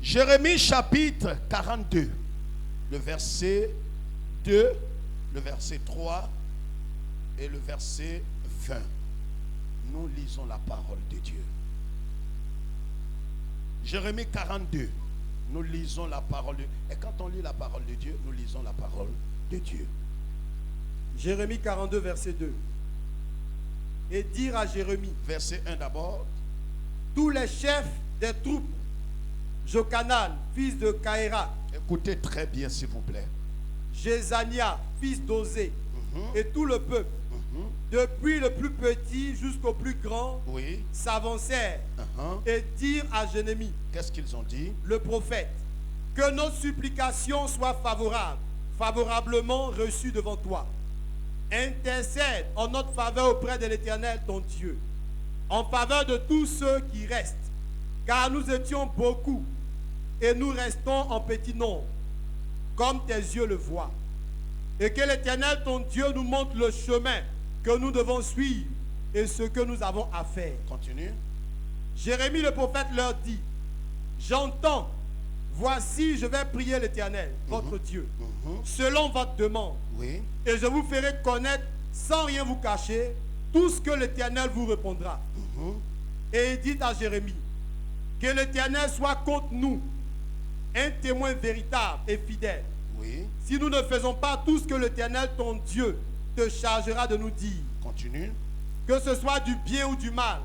Jérémie chapitre 42, le verset 2, le verset 3 et le verset 20. Nous lisons la parole de Dieu. Jérémie 42, nous lisons la parole de Dieu. Et quand on lit la parole de Dieu, nous lisons la parole de Dieu. Jérémie 42, verset 2. Et dire à Jérémie, verset 1 d'abord. Tous les chefs des troupes, Jochanan, fils de Kaéra. Écoutez très bien s'il vous plaît. Jézania, fils d'Osée, et tout le peuple, depuis le plus petit jusqu'au plus grand, oui, s'avancèrent et dirent à Jérémie, qu'est-ce qu'ils ont dit? Le prophète, que nos supplications soient favorablement reçues devant toi. Intercède en notre faveur auprès de l'Éternel, ton Dieu, en faveur de tous ceux qui restent, car nous étions beaucoup et nous restons en petit nombre, comme tes yeux le voient. Et que l'Éternel, ton Dieu, nous montre le chemin que nous devons suivre et ce que nous avons à faire. Continue. Jérémie le prophète leur dit, j'entends, voici je vais prier l'Éternel, votre Dieu, selon votre demande. Oui. Et je vous ferai connaître, sans rien vous cacher, tout ce que l'Éternel vous répondra. Et il dit à Jérémie, que l'Éternel soit contre nous, un témoin véritable et fidèle. Oui. Si nous ne faisons pas tout ce que l'Éternel, ton Dieu, te chargera de nous dire. Continue. Que ce soit du bien ou du mal,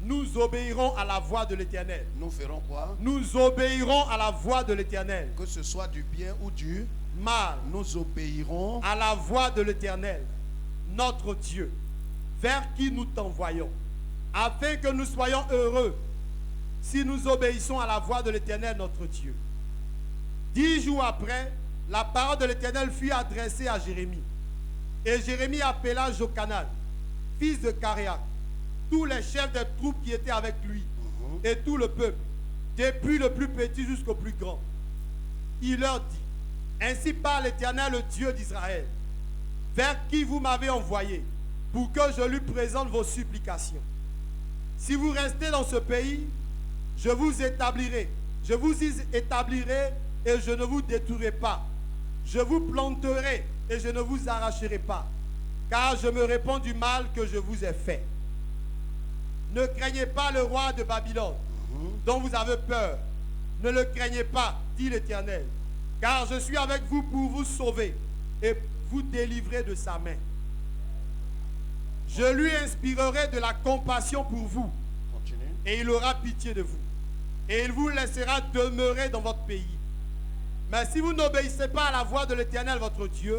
nous obéirons à la voix de l'Éternel. Nous ferons quoi? Nous obéirons à la voix de l'Éternel. Que ce soit du bien ou du mal, nous obéirons à la voix de l'Éternel, notre Dieu, vers qui nous t'envoyons, afin que nous soyons heureux si nous obéissons à la voix de l'Éternel, notre Dieu. 10 jours après, la parole de l'Éternel fut adressée à Jérémie. Et Jérémie appela Jochanan, fils de Karéa, tous les chefs des troupes qui étaient avec lui, et tout le peuple, depuis le plus petit jusqu'au plus grand. Il leur dit, ainsi parle l'Éternel, le Dieu d'Israël, vers qui vous m'avez envoyé, pour que je lui présente vos supplications. Si vous restez dans ce pays, je vous y établirai et je ne vous détruirai pas. Je vous planterai et je ne vous arracherai pas, car je me répands du mal que je vous ai fait. Ne craignez pas le roi de Babylone, dont vous avez peur. Ne le craignez pas, dit l'Éternel, car je suis avec vous pour vous sauver et vous délivrer de sa main. Je lui inspirerai de la compassion pour vous. Continue. Et il aura pitié de vous. Et il vous laissera demeurer dans votre pays. Mais si vous n'obéissez pas à la voix de l'Éternel, votre Dieu,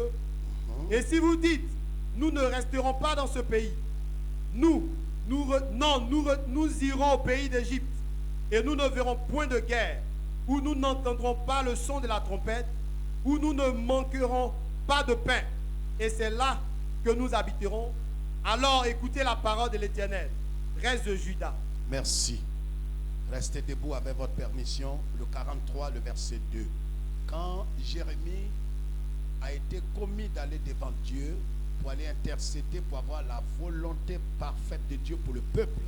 et si vous dites, nous ne resterons pas dans ce pays, nous irons au pays d'Égypte, et nous ne verrons point de guerre, où nous n'entendrons pas le son de la trompette, où nous ne manquerons pas de pain, et c'est là que nous habiterons. Alors écoutez la parole de l'Éternel, reste de Juda. Merci. Restez debout avec votre permission. Le 43, le verset 2. Quand Jérémie a été commis d'aller devant Dieu pour aller intercéder, pour avoir la volonté parfaite de Dieu pour le peuple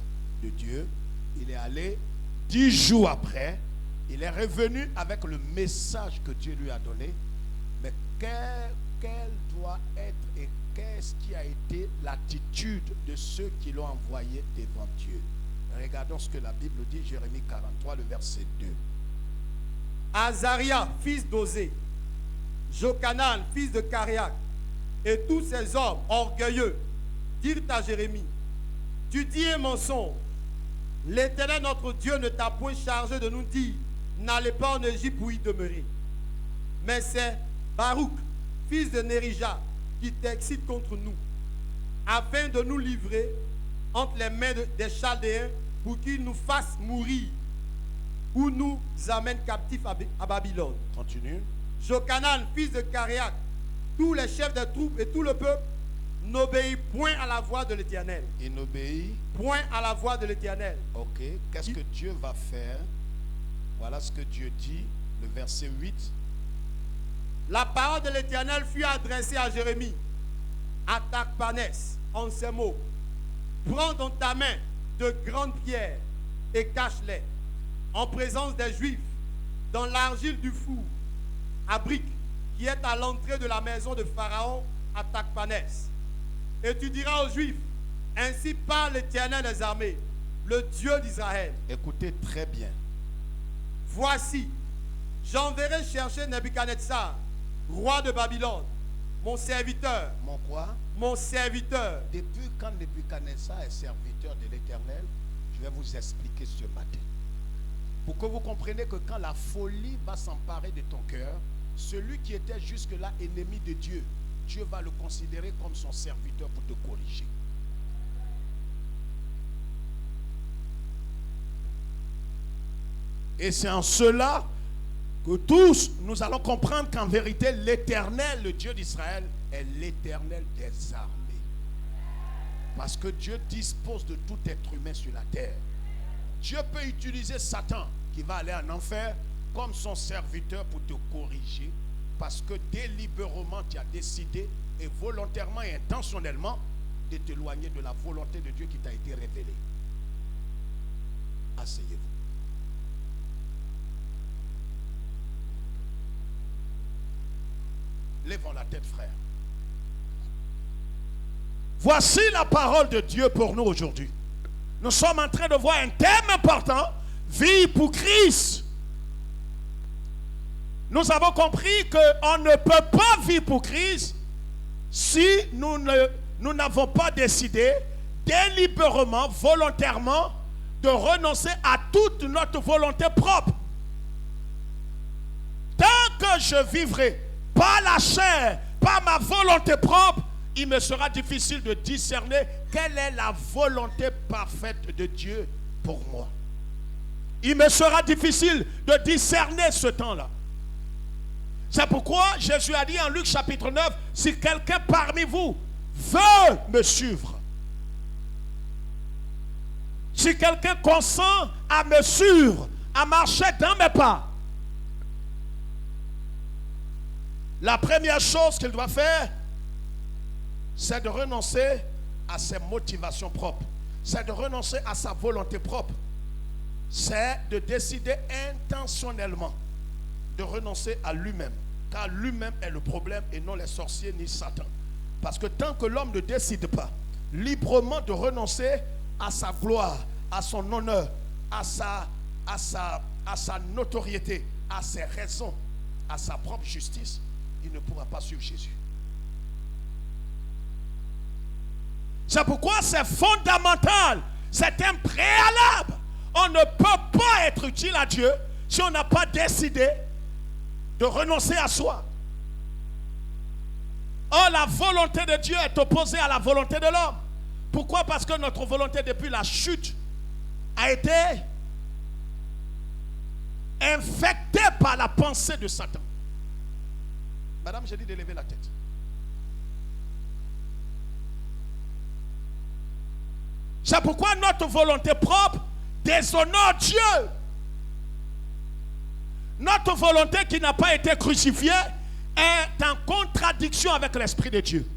de Dieu, il est allé 10 jours après, il est revenu avec le message que Dieu lui a donné. Mais quelle doit être et qu'est-ce qui a été l'attitude de ceux qui l'ont envoyé devant Dieu? Regardons ce que la Bible dit, Jérémie 43, le verset 2. Azaria, fils d'Osée, Jochanan, fils de Karéa, et tous ces hommes orgueilleux dirent à Jérémie, tu dis un mensonge. L'Éternel notre Dieu ne t'a point chargé de nous dire, n'allez pas en Égypte pour y demeurer. Mais c'est Baruch, fils de Nérija, qui t'excite contre nous, afin de nous livrer entre les mains des Chaldéens pour qu'ils nous fassent mourir ou nous amènent captifs à Babylone. Continue. Jochanan, fils de Karéa, tous les chefs des troupes et tout le peuple n'obéit point à la voix de l'Éternel. Il n'obéit point à la voix de l'Éternel. Ok. Qu'est-ce que Dieu va faire? Voilà ce que Dieu dit, le verset 8. La parole de l'Éternel fut adressée à Jérémie, à Tachpanès, en ces mots. Prends dans ta main de grandes pierres et cache-les en présence des Juifs dans l'argile du four à briques qui est à l'entrée de la maison de Pharaon à Takhpanès. Et tu diras aux Juifs, ainsi parle l'Éternel des armées, le Dieu d'Israël. Écoutez très bien. Voici, j'enverrai chercher Nebuchadnezzar, roi de Babylone, mon serviteur. Mon quoi? Mon serviteur. Depuis quand Nebuchadnezzar est serviteur de l'Éternel, je vais vous expliquer ce matin. Pour que vous compreniez que quand la folie va s'emparer de ton cœur, celui qui était jusque-là ennemi de Dieu, Dieu va le considérer comme son serviteur pour te corriger. Et c'est en cela que tous, nous allons comprendre qu'en vérité, l'Éternel, le Dieu d'Israël, est l'Éternel des armées. Parce que Dieu dispose de tout être humain sur la terre. Dieu peut utiliser Satan, qui va aller en enfer, comme son serviteur pour te corriger. Parce que délibérément, tu as décidé, et volontairement et intentionnellement, de t'éloigner de la volonté de Dieu qui t'a été révélée. Asseyez-vous. Lèvons la tête, frère. Voici la parole de Dieu pour nous aujourd'hui. Nous sommes en train de voir un thème important, vie pour Christ. Nous avons compris qu'on ne peut pas vivre pour Christ si nous n'avons pas décidé délibérément, volontairement, de renoncer à toute notre volonté propre. Tant que je vivrai par la chair, par ma volonté propre, il me sera difficile de discerner quelle est la volonté parfaite de Dieu pour moi. Il me sera difficile de discerner ce temps-là. C'est pourquoi Jésus a dit en Luc chapitre 9, si quelqu'un parmi vous veut me suivre, si quelqu'un consent à me suivre, à marcher dans mes pas, la première chose qu'il doit faire, c'est de renoncer à ses motivations propres. C'est de renoncer à sa volonté propre. C'est de décider intentionnellement de renoncer à lui-même. Car lui-même est le problème et non les sorciers ni Satan. Parce que tant que l'homme ne décide pas librement de renoncer à sa gloire, à son honneur, à sa notoriété, à ses raisons, à sa propre justice, il ne pourra pas suivre Jésus. C'est pourquoi c'est fondamental, c'est un préalable. On ne peut pas être utile à Dieu si on n'a pas décidé de renoncer à soi. Or, la volonté de Dieu est opposée à la volonté de l'homme. Pourquoi? Parce que notre volonté depuis la chute a été infectée par la pensée de Satan. Madame, j'ai dit de lever la tête. C'est pourquoi notre volonté propre déshonore Dieu. Notre volonté qui n'a pas été crucifiée est en contradiction avec l'Esprit de Dieu.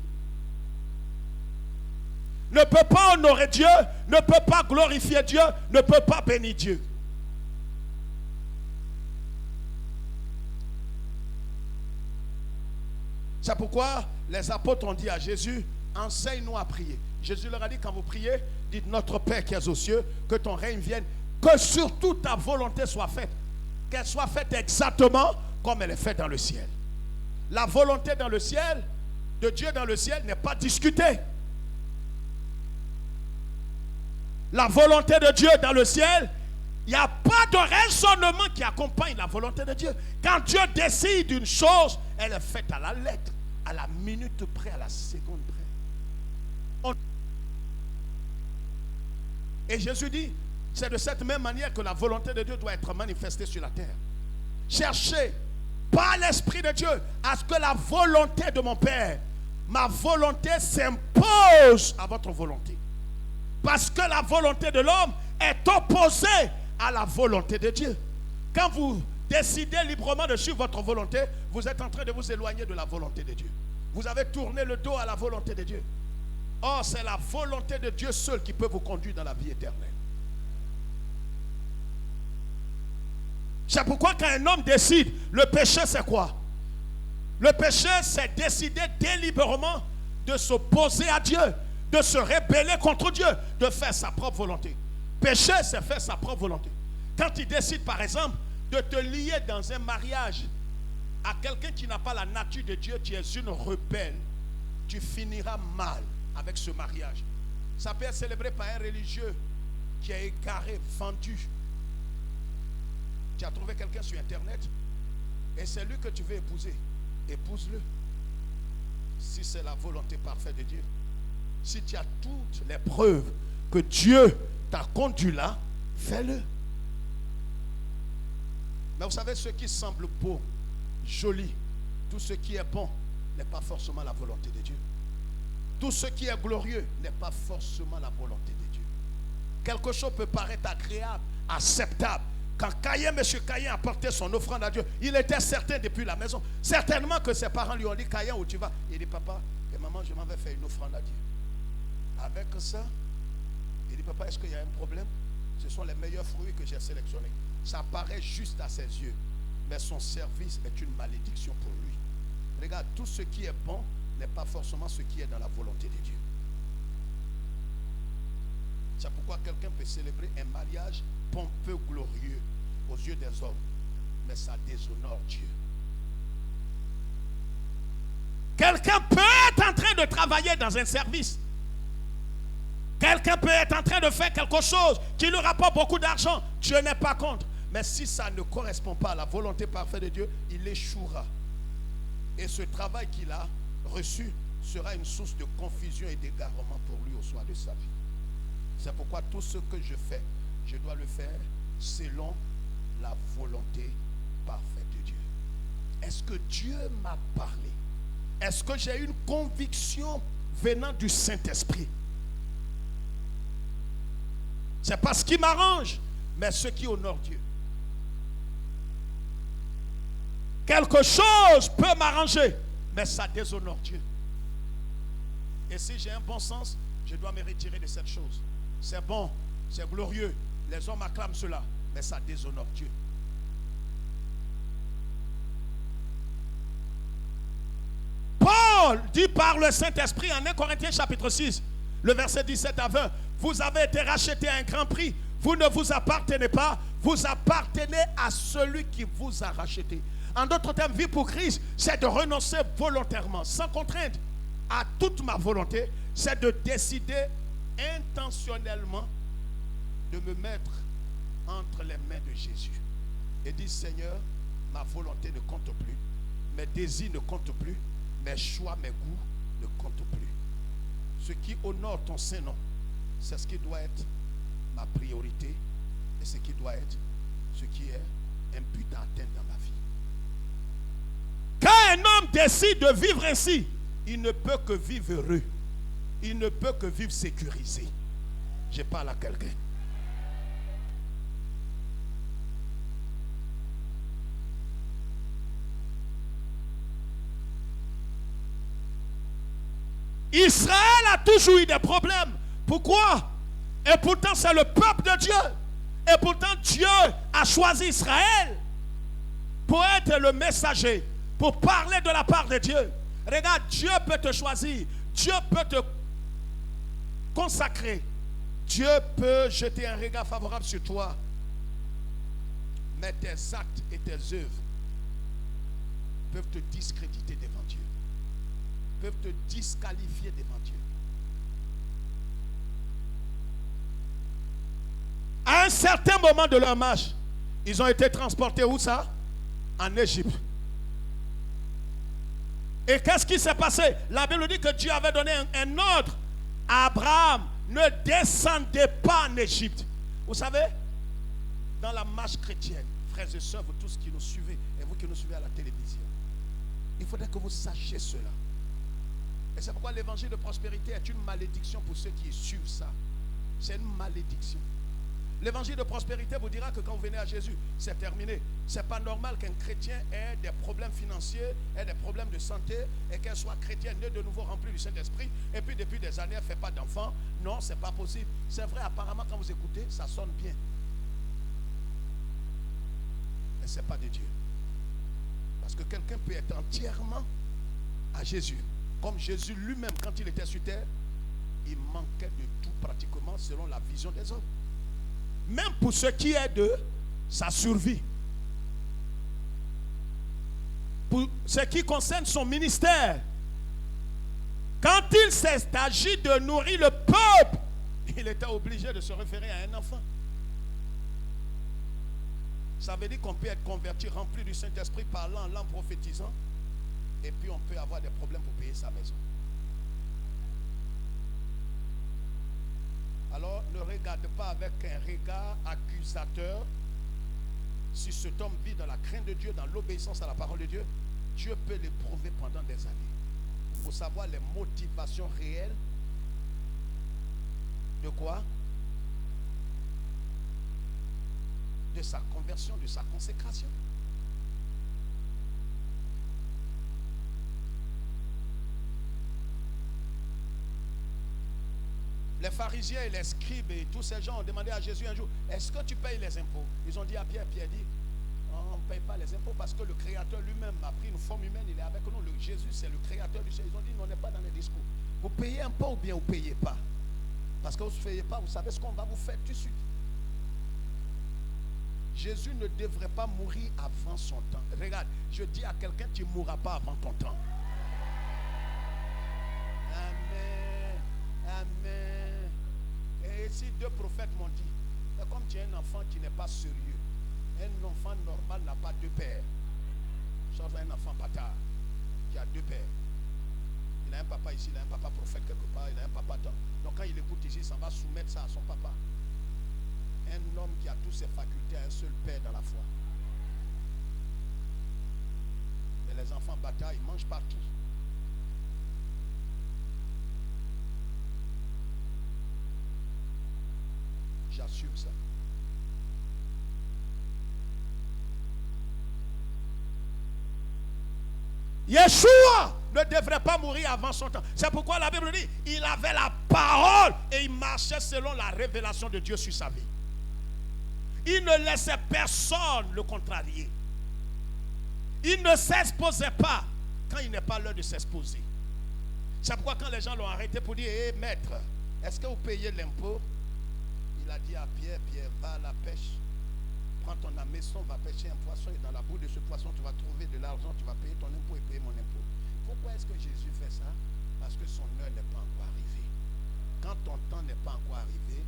Ne peut pas honorer Dieu, ne peut pas glorifier Dieu, ne peut pas bénir Dieu. C'est pourquoi les apôtres ont dit à Jésus, enseigne-nous à prier. Jésus leur a dit, quand vous priez, dites notre Père qui es aux cieux, que ton règne vienne, que surtout ta volonté soit faite. Qu'elle soit faite exactement comme elle est faite dans le ciel. La volonté dans le ciel, de Dieu dans le ciel, n'est pas discutée. La volonté de Dieu dans le ciel, il n'y a pas de raisonnement qui accompagne la volonté de Dieu. Quand Dieu décide une chose, elle est faite à la lettre, à la minute près, à la seconde près. Et Jésus dit, c'est de cette même manière que la volonté de Dieu doit être manifestée sur la terre. Cherchez par l'Esprit de Dieu à ce que la volonté de mon Père, ma volonté s'impose à votre volonté. Parce que la volonté de l'homme est opposée à la volonté de Dieu. Quand vous décidez librement de suivre votre volonté, vous êtes en train de vous éloigner de la volonté de Dieu. Vous avez tourné le dos à la volonté de Dieu. Or, c'est la volonté de Dieu seul qui peut vous conduire dans la vie éternelle. C'est pourquoi quand un homme décide, le péché c'est quoi? Le péché c'est décider délibérément de s'opposer à Dieu, de se rebeller contre Dieu, de faire sa propre volonté. Péché c'est faire sa propre volonté. Quand tu décides par exemple de te lier dans un mariage à quelqu'un qui n'a pas la nature de Dieu, tu es une rebelle, tu finiras mal avec ce mariage. Ça peut être célébré par un religieux qui est égaré, vendu. Tu as trouvé quelqu'un sur internet et c'est lui que tu veux épouser. Épouse-le. Si c'est la volonté parfaite de Dieu. Si tu as toutes les preuves que Dieu t'a conduit là, fais-le. Mais vous savez, ce qui semble beau, joli, tout ce qui est bon n'est pas forcément la volonté de Dieu. Tout ce qui est glorieux n'est pas forcément la volonté de Dieu. Quelque chose peut paraître agréable, acceptable. Quand M. Caïn apportait son offrande à Dieu, il était certain depuis la maison. Certainement que ses parents lui ont dit, Caïn, où tu vas? Il dit, papa et maman, je m'en vais faire une offrande à Dieu. Avec ça, il dit, papa, est-ce qu'il y a un problème? Ce sont les meilleurs fruits que j'ai sélectionnés. Ça paraît juste à ses yeux, mais son service est une malédiction pour lui. Regarde, tout ce qui est bon n'est pas forcément ce qui est dans la volonté de Dieu. C'est pourquoi quelqu'un peut célébrer un mariage pompeux, glorieux aux yeux des hommes, mais ça déshonore Dieu. Quelqu'un peut être en train de travailler dans un service. Quelqu'un peut être en train de faire quelque chose qui lui rapporte beaucoup d'argent. Dieu n'est pas contre. Mais si ça ne correspond pas à la volonté parfaite de Dieu, il échouera. Et ce travail qu'il a reçu sera une source de confusion et d'égarement pour lui au soir de sa vie. C'est pourquoi tout ce que je fais, je dois le faire selon la volonté parfaite de Dieu. Est-ce que Dieu m'a parlé? Est-ce que j'ai une conviction venant du Saint-Esprit? C'est pas ce qui m'arrange, mais ce qui honore Dieu. Quelque chose peut m'arranger, mais ça déshonore Dieu. Et si j'ai un bon sens, je dois me retirer de cette chose. C'est bon, c'est glorieux, les hommes acclament cela, mais ça déshonore Dieu. Paul dit par le Saint-Esprit en 1 Corinthiens chapitre 6, le verset 17 à 20, vous avez été rachetés à un grand prix, vous ne vous appartenez pas, vous appartenez à celui qui vous a racheté. En d'autres termes, vivre pour Christ, c'est de renoncer volontairement, sans contrainte, à toute ma volonté, c'est de décider intentionnellement de me mettre entre les mains de Jésus et dire, Seigneur, ma volonté ne compte plus, mes désirs ne comptent plus, mes choix, mes goûts ne comptent plus. Ce qui honore ton Saint-Nom, c'est ce qui doit être ma priorité et ce qui doit être ce qui est un but à atteindre dans ma vie. Quand un homme décide de vivre ainsi, il ne peut que vivre heureux. Il ne peut que vivre sécurisé. Je parle à quelqu'un. Israël a toujours eu des problèmes. Pourquoi? Et pourtant c'est le peuple de Dieu. Et pourtant Dieu a choisi Israël pour être le messager, pour parler de la part de Dieu. Regarde, Dieu peut te choisir. Dieu peut te consacrer. Dieu peut jeter un regard favorable sur toi. Mais tes actes et tes œuvres peuvent te discréditer devant Dieu. Peuvent te disqualifier devant Dieu. À un certain moment de leur marche, ils ont été transportés où ça? En Égypte. Et qu'est-ce qui s'est passé? La Bible dit que Dieu avait donné un ordre à Abraham. Ne descendez pas en Égypte. Vous savez, dans la marche chrétienne, frères et sœurs, vous tous qui nous suivez, et vous qui nous suivez à la télévision, il faudrait que vous sachiez cela. Et c'est pourquoi l'évangile de prospérité est une malédiction pour ceux qui suivent ça. C'est une malédiction. L'évangile de prospérité vous dira que quand vous venez à Jésus, c'est terminé. Ce n'est pas normal qu'un chrétien ait des problèmes financiers, ait des problèmes de santé, et qu'elle soit chrétienne, née de nouveau remplie du Saint-Esprit, et puis depuis des années, elle ne fait pas d'enfants. Non, ce n'est pas possible. C'est vrai, apparemment, quand vous écoutez, ça sonne bien. Mais ce n'est pas de Dieu. Parce que quelqu'un peut être entièrement à Jésus. Comme Jésus lui-même, quand il était sur terre, il manquait de tout pratiquement selon la vision des hommes. Même pour ce qui est de sa survie. Pour ce qui concerne son ministère. Quand il s'est agi de nourrir le peuple, il était obligé de se référer à un enfant. Ça veut dire qu'on peut être converti, rempli du Saint-Esprit, parlant en langue, prophétisant, et puis on peut avoir des problèmes pour payer sa maison. Alors ne regarde pas avec un regard accusateur. Si cet homme vit dans la crainte de Dieu, dans l'obéissance à la parole de Dieu, Dieu peut l'éprouver pendant des années. Il faut savoir les motivations réelles de quoi? De sa conversion, de sa consécration. Les pharisiens et les scribes et tous ces gens ont demandé à Jésus un jour, est-ce que tu payes les impôts? Ils ont dit à Pierre, Pierre dit, on ne paye pas les impôts parce que le Créateur lui-même a pris une forme humaine, il est avec nous. Jésus, c'est le Créateur du ciel. Ils ont dit, non, on n'est pas dans les discours. Vous payez impôts ou bien vous ne payez pas? Parce que vous ne payez pas, vous savez ce qu'on va vous faire tout de suite. Jésus ne devrait pas mourir avant son temps. Regarde, je dis à quelqu'un, tu ne mourras pas avant ton temps. Amen. Amen. Et si deux prophètes m'ont dit, comme tu es un enfant qui n'est pas sérieux, un enfant normal n'a pas deux pères. Sauf un enfant bâtard qui a deux pères. Il a un papa ici, il a un papa prophète quelque part, il a un papa tant. Donc quand il écoute ici, ça va soumettre ça à son papa. Un homme qui a toutes ses facultés a un seul père dans la foi. Mais les enfants bâtards, ils mangent partout. J'assume ça. Yeshua ne devrait pas mourir avant son temps. C'est pourquoi la Bible dit, il avait la parole et il marchait selon la révélation de Dieu sur sa vie. Il ne laissait personne le contrarier. Il ne s'exposait pas quand il n'est pas l'heure de s'exposer. C'est pourquoi quand les gens l'ont arrêté pour dire, hé maître, est-ce que vous payez l'impôt? Il a dit à Pierre, Pierre, va à la pêche. Prends ton hameçon, va pêcher un poisson et dans la boue de ce poisson, tu vas trouver de l'argent, tu vas payer ton impôt et payer mon impôt. Pourquoi est-ce que Jésus fait ça? Parce que son heure n'est pas encore arrivée. Quand ton temps n'est pas encore arrivé,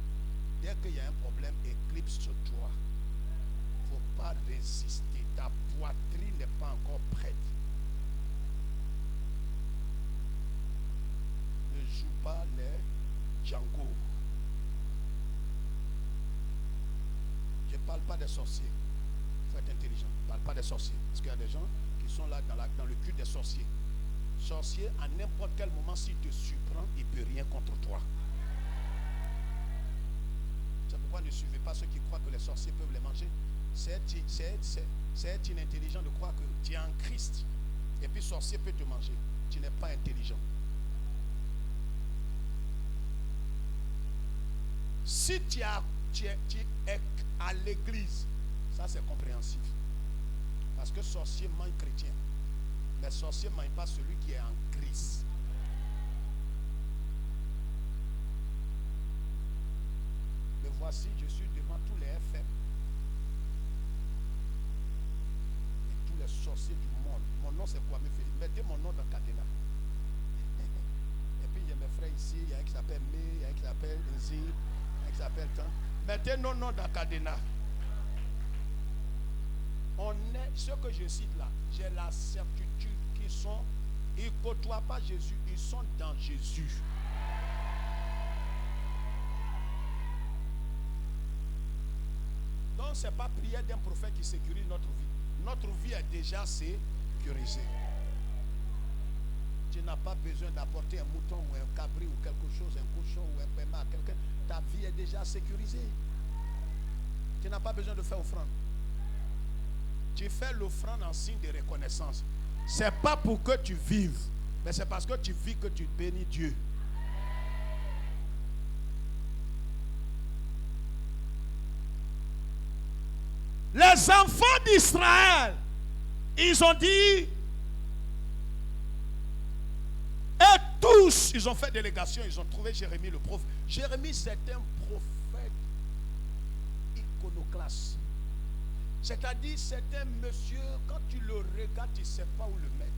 dès qu'il y a un problème, éclipse-toi. Il ne faut pas résister. Ta poitrine n'est pas encore prête. Ne joue pas les Django. Je ne parle pas des sorciers. Il faut être intelligent. Je ne parle pas des sorciers. Parce qu'il y a des gens qui sont là dans le culte des sorciers. Sorcier, à n'importe quel moment, s'il te surprend, il ne peut rien contre toi. C'est pourquoi ne suivez pas ceux qui croient que les sorciers peuvent les manger. C'est inintelligent de croire que tu es en Christ. Et puis sorcier peut te manger. Tu n'es pas intelligent. Si tu es à l'église, ça c'est compréhensif. Parce que sorcier mange chrétien. Mais sorcier ne mange pas celui qui est en Christ. Mais voici, je suis devant tous les FM. Et tous les sorciers du monde. Mon nom c'est quoi, mes filles? Mettez mon nom dans Cadena. Et puis il y a mes frères ici, il y a un qui s'appelle Mé, il y a un qui s'appelle Nzi, il y a un qui s'appelle Tan. Mettez nos noms dans Cadena. On est, ce que je cite là, j'ai la certitude qu'ils sont, ils ne côtoient pas Jésus, ils sont dans Jésus. Donc ce n'est pas prière d'un prophète qui sécurise notre vie. Notre vie est déjà sécurisée. Tu n'as pas besoin d'apporter un mouton ou un cabri ou quelque chose, un cochon ou un paiement à quelqu'un. Ta vie est déjà sécurisée. Tu n'as pas besoin de faire offrande. Tu fais l'offrande en signe de reconnaissance. Ce n'est pas pour que tu vives, mais c'est parce que tu vis que tu bénis Dieu. Les Les enfants d'Israël, ils ont dit, et tous, ils ont fait délégation, ils ont trouvé Jérémie le prophète. Jérémie, c'est un prophète iconoclaste. C'est-à-dire, c'est un monsieur, quand tu le regardes, tu ne sais pas où le mettre.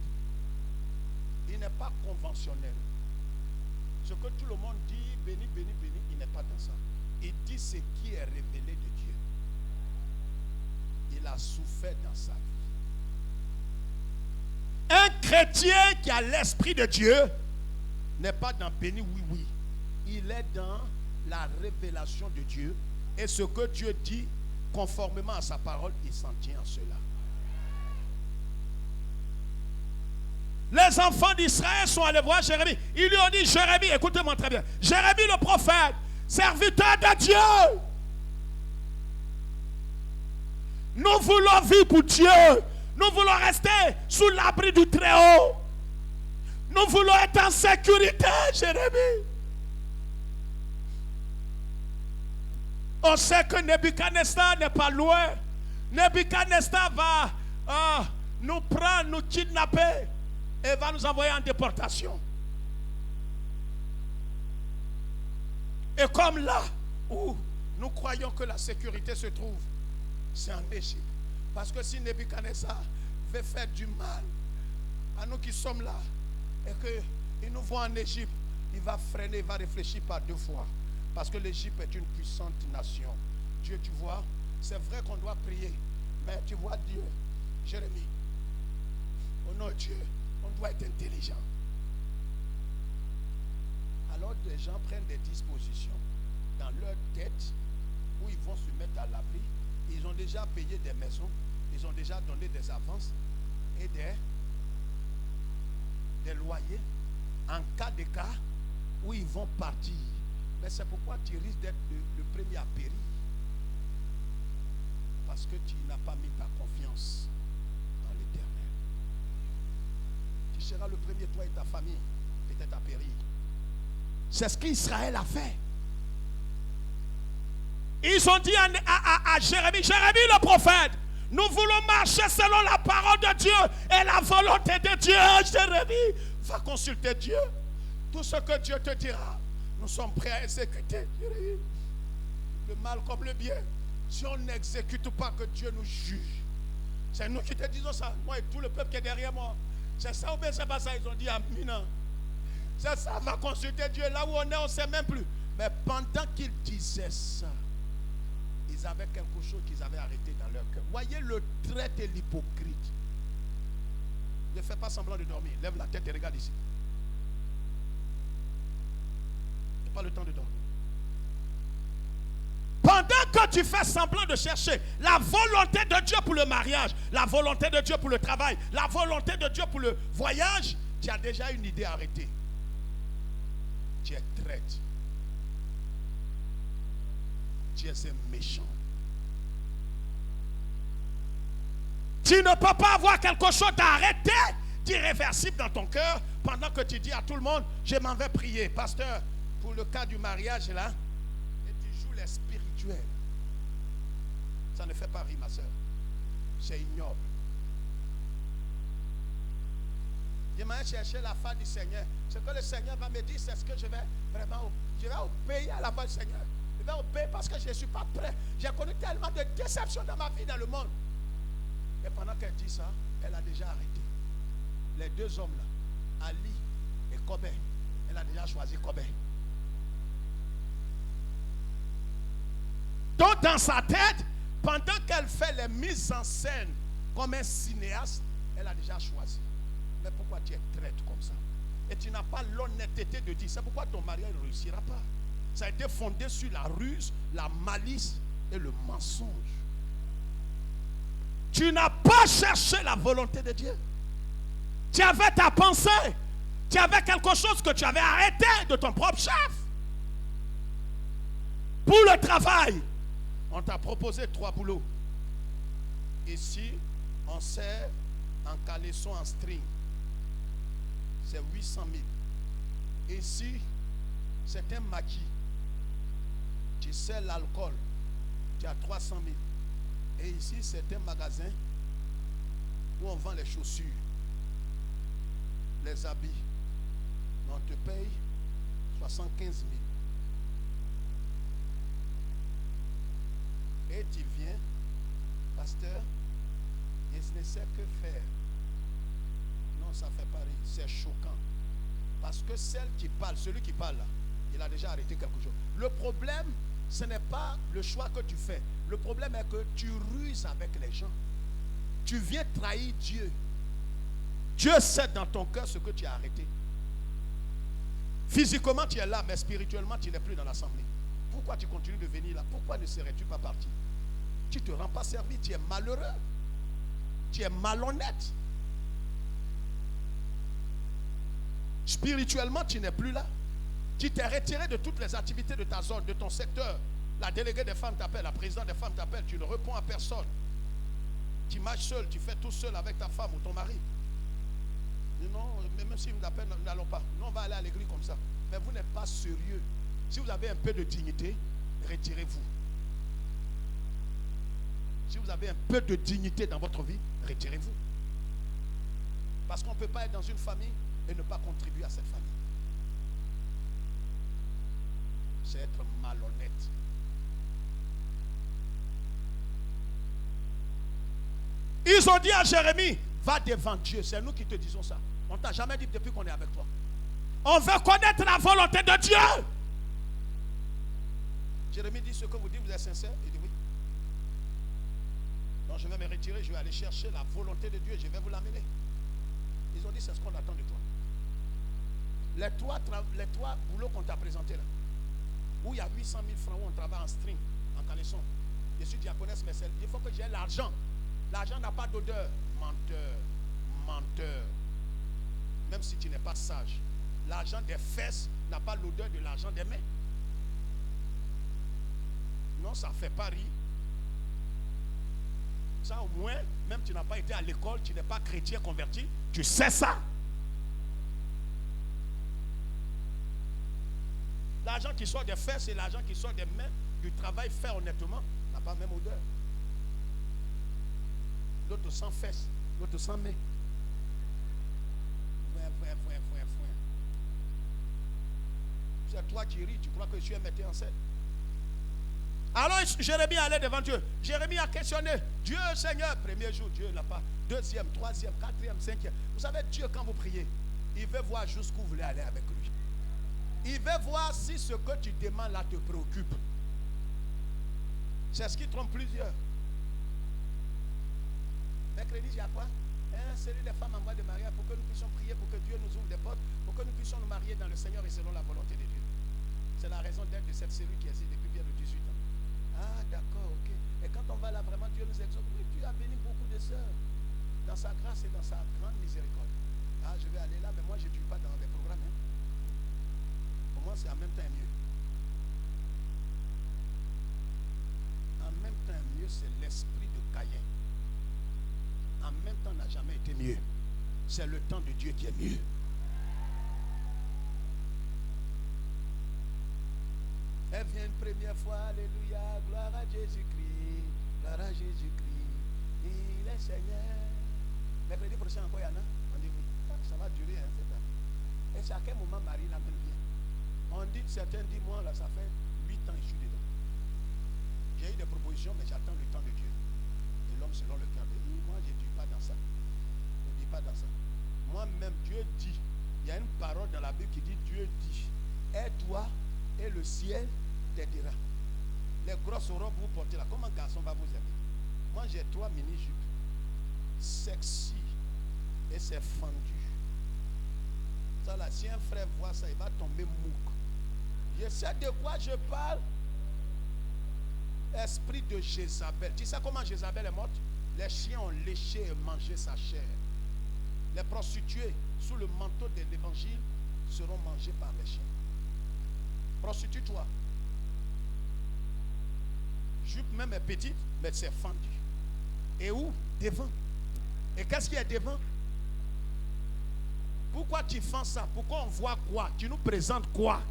Il n'est pas conventionnel. Ce que tout le monde dit, béni, béni, béni, il n'est pas dans ça. Il dit ce qui est révélé de Dieu. Il a souffert dans sa vie. Un chrétien qui a l'esprit de Dieu n'est pas dans béni, oui, oui. Il est dans la révélation de Dieu. Et ce que Dieu dit, conformément à sa parole, il s'en tient à cela. Les enfants d'Israël sont allés voir Jérémie. Ils lui ont dit, Jérémie, écoutez-moi très bien. Jérémie le prophète, serviteur de Dieu. Nous voulons vivre pour Dieu. Nous voulons rester sous l'abri du Très-Haut. Nous voulons être en sécurité, Jérémie. On sait que Nebuchadnezzar n'est pas loin. Nebuchadnezzar va nous prendre, nous kidnapper et va nous envoyer en déportation. Et comme là où nous croyons que la sécurité se trouve, c'est en Égypte. Parce que si Nebuchadnezzar veut faire du mal à nous qui sommes là et qu'il nous voit en Égypte, il va freiner, il va réfléchir par deux fois. Parce que l'Égypte est une puissante nation. Dieu, tu vois, c'est vrai qu'on doit prier. Mais tu vois Dieu, Jérémie, au nom de Dieu, on doit être intelligent. Alors les gens prennent des dispositions dans leur tête où ils vont se mettre à l'abri. Ils ont déjà payé des maisons, ils ont déjà donné des avances et des loyers en cas de cas où ils vont partir. Mais c'est pourquoi tu risques d'être le premier à périr. Parce que tu n'as pas mis ta confiance dans l'Éternel. Tu seras le premier, toi et ta famille, peut-être à périr. C'est ce qu'Israël a fait. Ils ont dit à Jérémie, Jérémie le prophète, nous voulons marcher selon la parole de Dieu et la volonté de Dieu. Jérémie, va consulter Dieu. Tout ce que Dieu te dira, nous sommes prêts à exécuter. Le mal comme le bien. Si on n'exécute pas, que Dieu nous juge. C'est nous qui te disons ça. Moi et tout le peuple qui est derrière moi. C'est ça ou bien c'est pas ça? Ils ont dit Amin. C'est ça, va consulter Dieu. Là où on est, on ne sait même plus. Mais pendant qu'ils disaient ça, ils avaient quelque chose qu'ils avaient arrêté dans leur cœur. Voyez le trait et l'hypocrite. Ne fais pas semblant de dormir. Lève la tête et regarde ici. Tu n'as pas le temps de dormir. Pendant que tu fais semblant de chercher la volonté de Dieu pour le mariage, la volonté de Dieu pour le travail, la volonté de Dieu pour le voyage, tu as déjà une idée arrêtée. Tu es traître. Tu es un méchant. Tu ne peux pas avoir quelque chose d'arrêté, d'irréversible dans ton cœur, pendant que tu dis à tout le monde, je m'en vais prier. Pasteur, pour le cas du mariage là, et tu joues les spirituels. Ça ne fait pas rire, ma soeur. C'est ignoble. Je vais chercher la face du Seigneur. Ce que le Seigneur va me dire, c'est ce que je vais vraiment, je vais obéir à la voix du Seigneur. Je vais obéir parce que je ne suis pas prêt. J'ai connu tellement de déceptions dans ma vie, dans le monde. Et pendant qu'elle dit ça, elle a déjà arrêté. Les deux hommes là, Ali et Kobe, elle a déjà choisi Kobe. Donc dans sa tête, pendant qu'elle fait les mises en scène comme un cinéaste, elle a déjà choisi. Mais pourquoi tu es traître comme ça? Et tu n'as pas l'honnêteté de dire, c'est pourquoi ton mariage ne réussira pas. Ça a été fondé sur la ruse, la malice et le mensonge. Tu n'as pas cherché la volonté de Dieu. Tu avais ta pensée. Tu avais quelque chose que tu avais arrêté de ton propre chef. Pour le travail, on t'a proposé 3 boulots. Ici, on sert en caleçon en string. C'est 800 000. Ici, c'est un maquis. Tu sers l'alcool. Tu as 300 000. Et ici, c'est un magasin où on vend les chaussures, les habits. On te paye 75 000. Et tu viens, pasteur, je ne sais que faire. Non, ça fait pas rire. C'est choquant. Parce que celle qui parle, celui qui parle là, il a déjà arrêté quelque chose. Le problème, ce n'est pas le choix que tu fais. Le problème est que tu ruses avec les gens. Tu viens trahir Dieu. Dieu sait dans ton cœur ce que tu as arrêté. Physiquement, tu es là, mais spirituellement, tu n'es plus dans l'assemblée. Pourquoi tu continues de venir là? Pourquoi ne serais-tu pas parti? Tu ne te rends pas servi, tu es malheureux. Tu es malhonnête. Spirituellement, tu n'es plus là. Tu t'es retiré de toutes les activités de ta zone, de ton secteur. La déléguée des femmes t'appelle, la présidente des femmes t'appelle, tu ne réponds à personne. Tu marches seul, tu fais tout seul avec ta femme ou ton mari. Non, même si vous m'appelez, nous n'allons pas. Nous, on va aller à l'église comme ça. Mais vous n'êtes pas sérieux. Si vous avez un peu de dignité, retirez-vous. Si vous avez un peu de dignité dans votre vie, retirez-vous. Parce qu'on ne peut pas être dans une famille et ne pas contribuer à cette famille. C'est être malhonnête. Ils ont dit à Jérémie, va devant Dieu. C'est nous qui te disons ça. On ne t'a jamais dit depuis qu'on est avec toi. On veut connaître la volonté de Dieu. Jérémie dit, ce que vous dites, vous êtes sincère? Il dit oui. Donc je vais me retirer, je vais aller chercher la volonté de Dieu et je vais vous l'amener. Ils ont dit, c'est ce qu'on attend de toi. Les trois boulots qu'on t'a présentés là, où il y a 800 000 francs, où on travaille en string, en caleçon. Je suis diaconesse, mais il faut que j'ai l'argent. L'argent n'a pas d'odeur. Menteur, menteur. Même si tu n'es pas sage. L'argent des fesses n'a pas l'odeur de l'argent des mains. Non, ça ne fait pas rire. Ça au moins, même tu n'as pas été à l'école, tu n'es pas chrétien converti, tu sais ça. L'argent qui sort des fesses et l'argent qui sort des mains, du travail fait honnêtement, n'a pas la même odeur. L'autre sans fesses, l'autre sans mains. C'est toi qui ris, tu crois que Dieu est metteur en scène. Alors Jérémie allait devant Dieu. Jérémie a questionné Dieu, Seigneur. Premier jour, Dieu n'a pas. Deuxième, troisième, quatrième, cinquième. Vous savez, Dieu, quand vous priez, il veut voir jusqu'où vous voulez aller avec lui. Il veut voir si ce que tu demandes là te préoccupe. C'est ce qui trompe plusieurs. Mercredi, il y a quoi? Un série de femmes en voie de mariage pour que nous puissions prier, pour que Dieu nous ouvre des portes, pour que nous puissions nous marier dans le Seigneur et selon la volonté de Dieu. C'est la raison d'être de cette cellule qui existe depuis bien de 18 ans. Ah, d'accord, ok. Et quand on va là, vraiment, Dieu nous exauce. Oui, Dieu a béni beaucoup de sœurs dans sa grâce et dans sa grande miséricorde. Ah, je vais aller là, mais moi, je ne tue pas dans les programmes. Hein. Pour moi, c'est en même temps mieux. En même temps mieux, c'est l'esprit de Caïn. En même temps, n'a jamais été mieux. C'est le temps de Dieu qui est mieux. Elle vient une première fois, alléluia, gloire à Jésus-Christ, gloire à Jésus-Christ, il est Seigneur. Mercredi prochain encore, il y en a. On dit oui, ça va durer, hein, cette année. Et c'est à quel moment Marie la même vient? On dit, certains disent, moi là, ça fait 8 ans que je suis dedans. J'ai eu des propositions, mais j'attends le temps de Dieu. Et l'homme selon le cœur de Dieu. Moi, je ne dis pas dans ça. Je ne dis pas dans ça. Moi-même, Dieu dit, il y a une parole dans la Bible qui dit, Dieu dit, aide-toi et le ciel t'aidera. Les grosses robes vous portez là. Comment un garçon va vous aimer? Moi, j'ai 3 mini-jupes. Sexy. Et c'est fendu. Ça là, si un frère voit ça, il va tomber mouque. Je sais de quoi je parle. Esprit de Jézabel. Tu sais comment Jézabel est morte? Les chiens ont léché et mangé sa chair. Les prostituées, sous le manteau de l'évangile, seront mangées par les chiens. Prostitue-toi. Jupe même est petite, mais c'est fendu. Et où? Devant. Et qu'est-ce qu'il y a devant? Pourquoi tu fais ça? Pourquoi on voit quoi? Tu nous présentes quoi?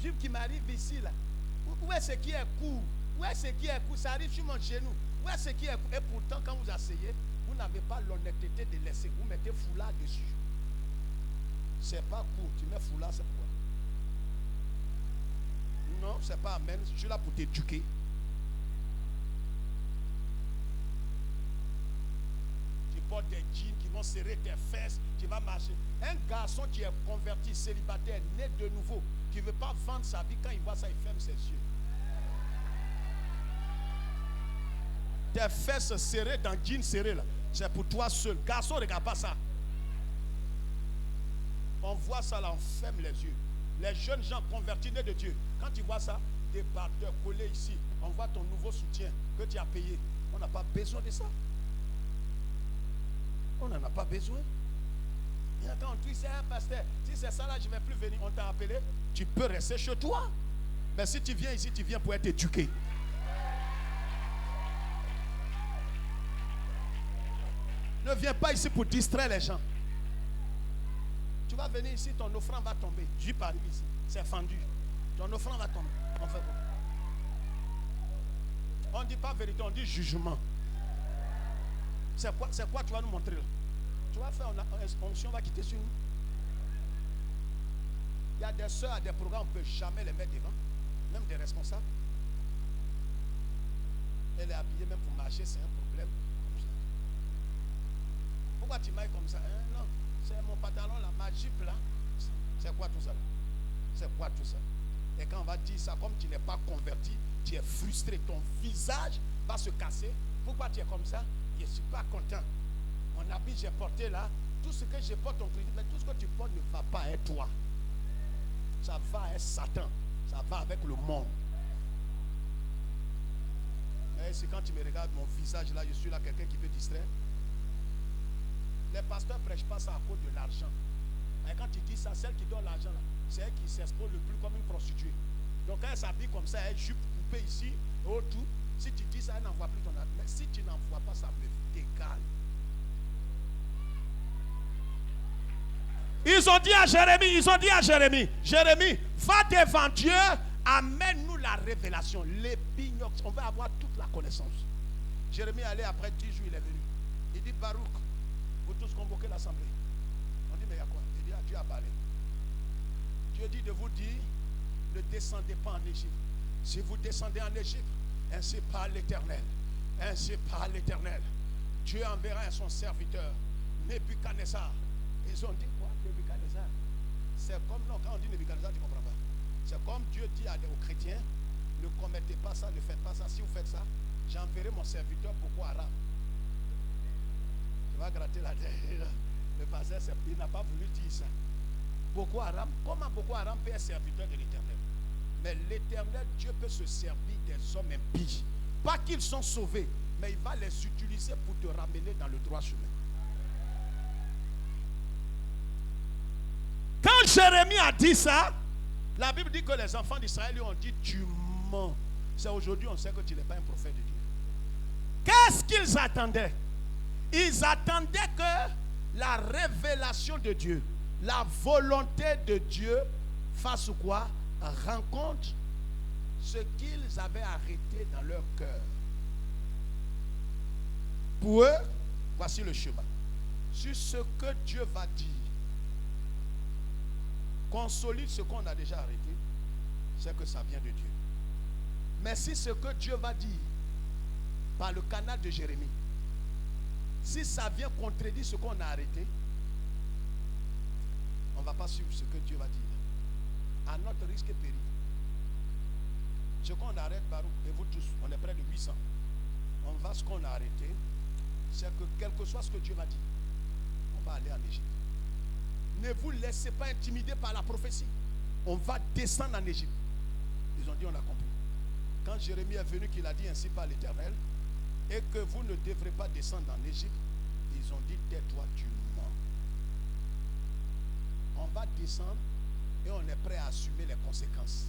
Jupe qui m'arrive ici là. Où est ce qui est court? Où est ce qui est court? Ça arrive sur mon genou. Où est ce qui est court? Et pourtant, quand vous asseyez, vous n'avez pas l'honnêteté de laisser. Vous mettez foulard dessus. C'est pas court. Tu mets foulard, c'est pourquoi? Non, c'est pas amen. Je suis là pour t'éduquer. Tu portes des jeans qui vont serrer tes fesses. Tu vas marcher. Un garçon qui est converti, célibataire, né de nouveau, qui ne veut pas vendre sa vie, quand il voit ça, il ferme ses yeux. Tes fesses serrées dans jeans serré là, c'est pour toi seul. Garçon, regarde pas ça. On voit ça là, on ferme les yeux. Les jeunes gens convertis nés de Dieu, quand tu vois ça, des batteurs collés ici, on voit ton nouveau soutien que tu as payé. On n'a pas besoin de ça. On n'en a pas besoin. Et quand tu sais, pasteur, si c'est ça là, je ne vais plus venir. On t'a appelé, tu peux rester chez toi. Mais si tu viens ici, tu viens pour être éduqué. Ne viens pas ici pour distraire les gens. Tu vas venir ici, ton offrande va tomber. J'y parle ici, c'est fendu. Ton offrande va tomber. On fait quoi? On ne dit pas vérité, on dit jugement. C'est quoi tu vas nous montrer là? Tu vas faire une onction, va quitter sur nous. Il y a des soeurs à des programmes, on ne peut jamais les mettre devant. Même des responsables. Elle est habillée même pour marcher, c'est un problème. Pourquoi tu m'ailles comme ça? Hein? Non, c'est mon pantalon là, ma jupe là. C'est quoi tout ça? C'est quoi tout ça? Et quand on va dire ça, comme tu n'es pas converti, tu es frustré, ton visage va se casser. Pourquoi tu es comme ça? Je ne suis pas content. Mon habit j'ai porté là, tout ce que je porte, on critique, mais tout ce que tu portes ne va pas être toi. Ça va être Satan. Ça va avec le monde. Mais c'est quand tu me regardes, mon visage là, je suis là, quelqu'un qui veut distraire. Les pasteurs ne prêchent pas ça à cause de l'argent. Et quand tu dis ça, celle qui donne l'argent là, c'est elle qui s'expose le plus comme une prostituée. Donc quand elle s'habille comme ça, elle jupe coupée ici, autour. Si tu dis ça, elle n'envoie plus ton argent. Mais si tu n'envoies pas, ça me dégale. Ils ont dit à Jérémie, Jérémie, va devant Dieu, amène-nous la révélation, l'épignox, on va avoir toute la connaissance. Jérémie est allé après 10 jours, il est venu. Il dit, Baruch, vous tous convoquez l'assemblée. On dit, mais il y a quoi? Il dit, Dieu a parlé. Dieu dit de vous dire, ne descendez pas en Égypte. Si vous descendez en Égypte, ainsi parle l'Éternel. Ainsi parle l'Éternel. Dieu enverra son serviteur, Nebuchadnezzar. Ils ont dit quoi? Nebuchadnezzar. C'est comme, non, quand on dit Nebuchadnezzar, tu ne comprends pas. C'est comme Dieu dit aux chrétiens, ne commettez pas ça, ne faites pas ça. Si vous faites ça, j'enverrai mon serviteur Boko Haram. Tu vas gratter la tête. Le pasteur, il n'a pas voulu dire ça. Boko Haram, comment Boko Haram peut être serviteur de l'Éternel? Mais l'Éternel, Dieu peut se servir des hommes impies. Pas qu'ils sont sauvés, mais il va les utiliser pour te ramener dans le droit chemin. Quand Jérémie a dit ça, la Bible dit que les enfants d'Israël lui ont dit, tu mens. C'est aujourd'hui on sait que tu n'es pas un prophète de Dieu. Qu'est-ce qu'ils attendaient? Ils attendaient que la révélation de Dieu, la volonté de Dieu fasse quoi? Rencontre ce qu'ils avaient arrêté dans leur cœur. Pour eux, voici le chemin. Sur ce que Dieu va dire, consolide ce qu'on a déjà arrêté, c'est que ça vient de Dieu. Mais si ce que Dieu va dire par le canal de Jérémie, si ça vient contredire ce qu'on a arrêté, on ne va pas suivre ce que Dieu va dire. À notre risque et péril. Ce qu'on arrête, Baruch, et vous tous, on est près de 800. On va ce qu'on a arrêté, c'est que quel que soit ce que Dieu va dire, on va aller en Égypte. Ne vous laissez pas intimider par la prophétie. On va descendre en Égypte. Ils ont dit, on a compris. Quand Jérémie est venu, qu'il a dit ainsi par l'Éternel, et que vous ne devrez pas descendre en Égypte, ils ont dit, tais-toi, tu mens. On va descendre et on est prêt à assumer les conséquences.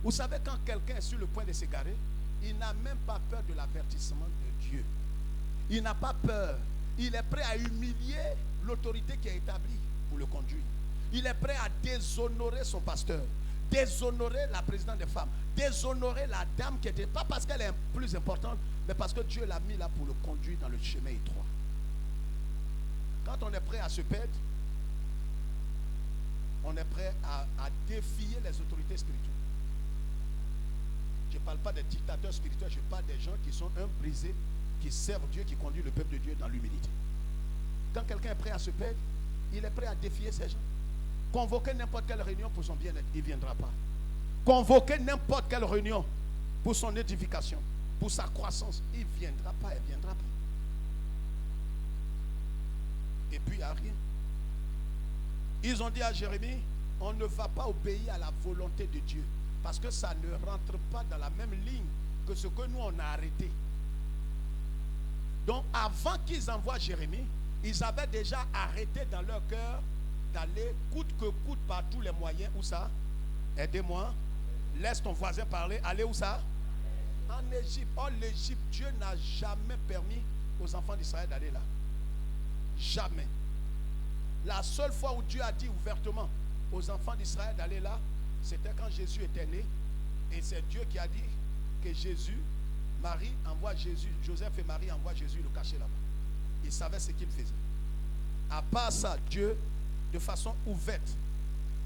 Vous savez, quand quelqu'un est sur le point de s'égarer, il n'a même pas peur de l'avertissement de Dieu. Il n'a pas peur. Il est prêt à humilier l'autorité qui est établie pour le conduire. Il est prêt à déshonorer son pasteur, déshonorer la présidente des femmes, déshonorer la dame qui était, pas parce qu'elle est plus importante, mais parce que Dieu l'a mis là pour le conduire dans le chemin étroit. Quand on est prêt à se perdre, on est prêt à défier les autorités spirituelles. Je ne parle pas des dictateurs spirituels, je parle des gens qui sont brisés, qui servent Dieu, qui conduisent le peuple de Dieu dans l'humilité. Quand quelqu'un est prêt à se perdre, il est prêt à défier ces gens. Convoquer n'importe quelle réunion pour son bien-être, il ne viendra pas. Convoquer n'importe quelle réunion pour son édification, pour sa croissance, il ne viendra pas, il ne viendra pas. Et puis il n'y a rien. Ils ont dit à Jérémie, on ne va pas obéir à la volonté de Dieu, parce que ça ne rentre pas dans la même ligne que ce que nous on a arrêté. Donc avant qu'ils envoient Jérémie, ils avaient déjà arrêté dans leur cœur d'aller coûte que coûte par tous les moyens. Où ça? Aidez-moi. Laisse ton voisin parler. Allez où ça? En Égypte. Or l'Égypte, Dieu n'a jamais permis aux enfants d'Israël d'aller là. Jamais. La seule fois où Dieu a dit ouvertement aux enfants d'Israël d'aller là, c'était quand Jésus était né. Et c'est Dieu qui a dit que Jésus, Marie envoie Jésus, Joseph et Marie envoient Jésus le cacher là-bas. Ils savaient ce qu'ils faisaient. À part ça, Dieu, de façon ouverte,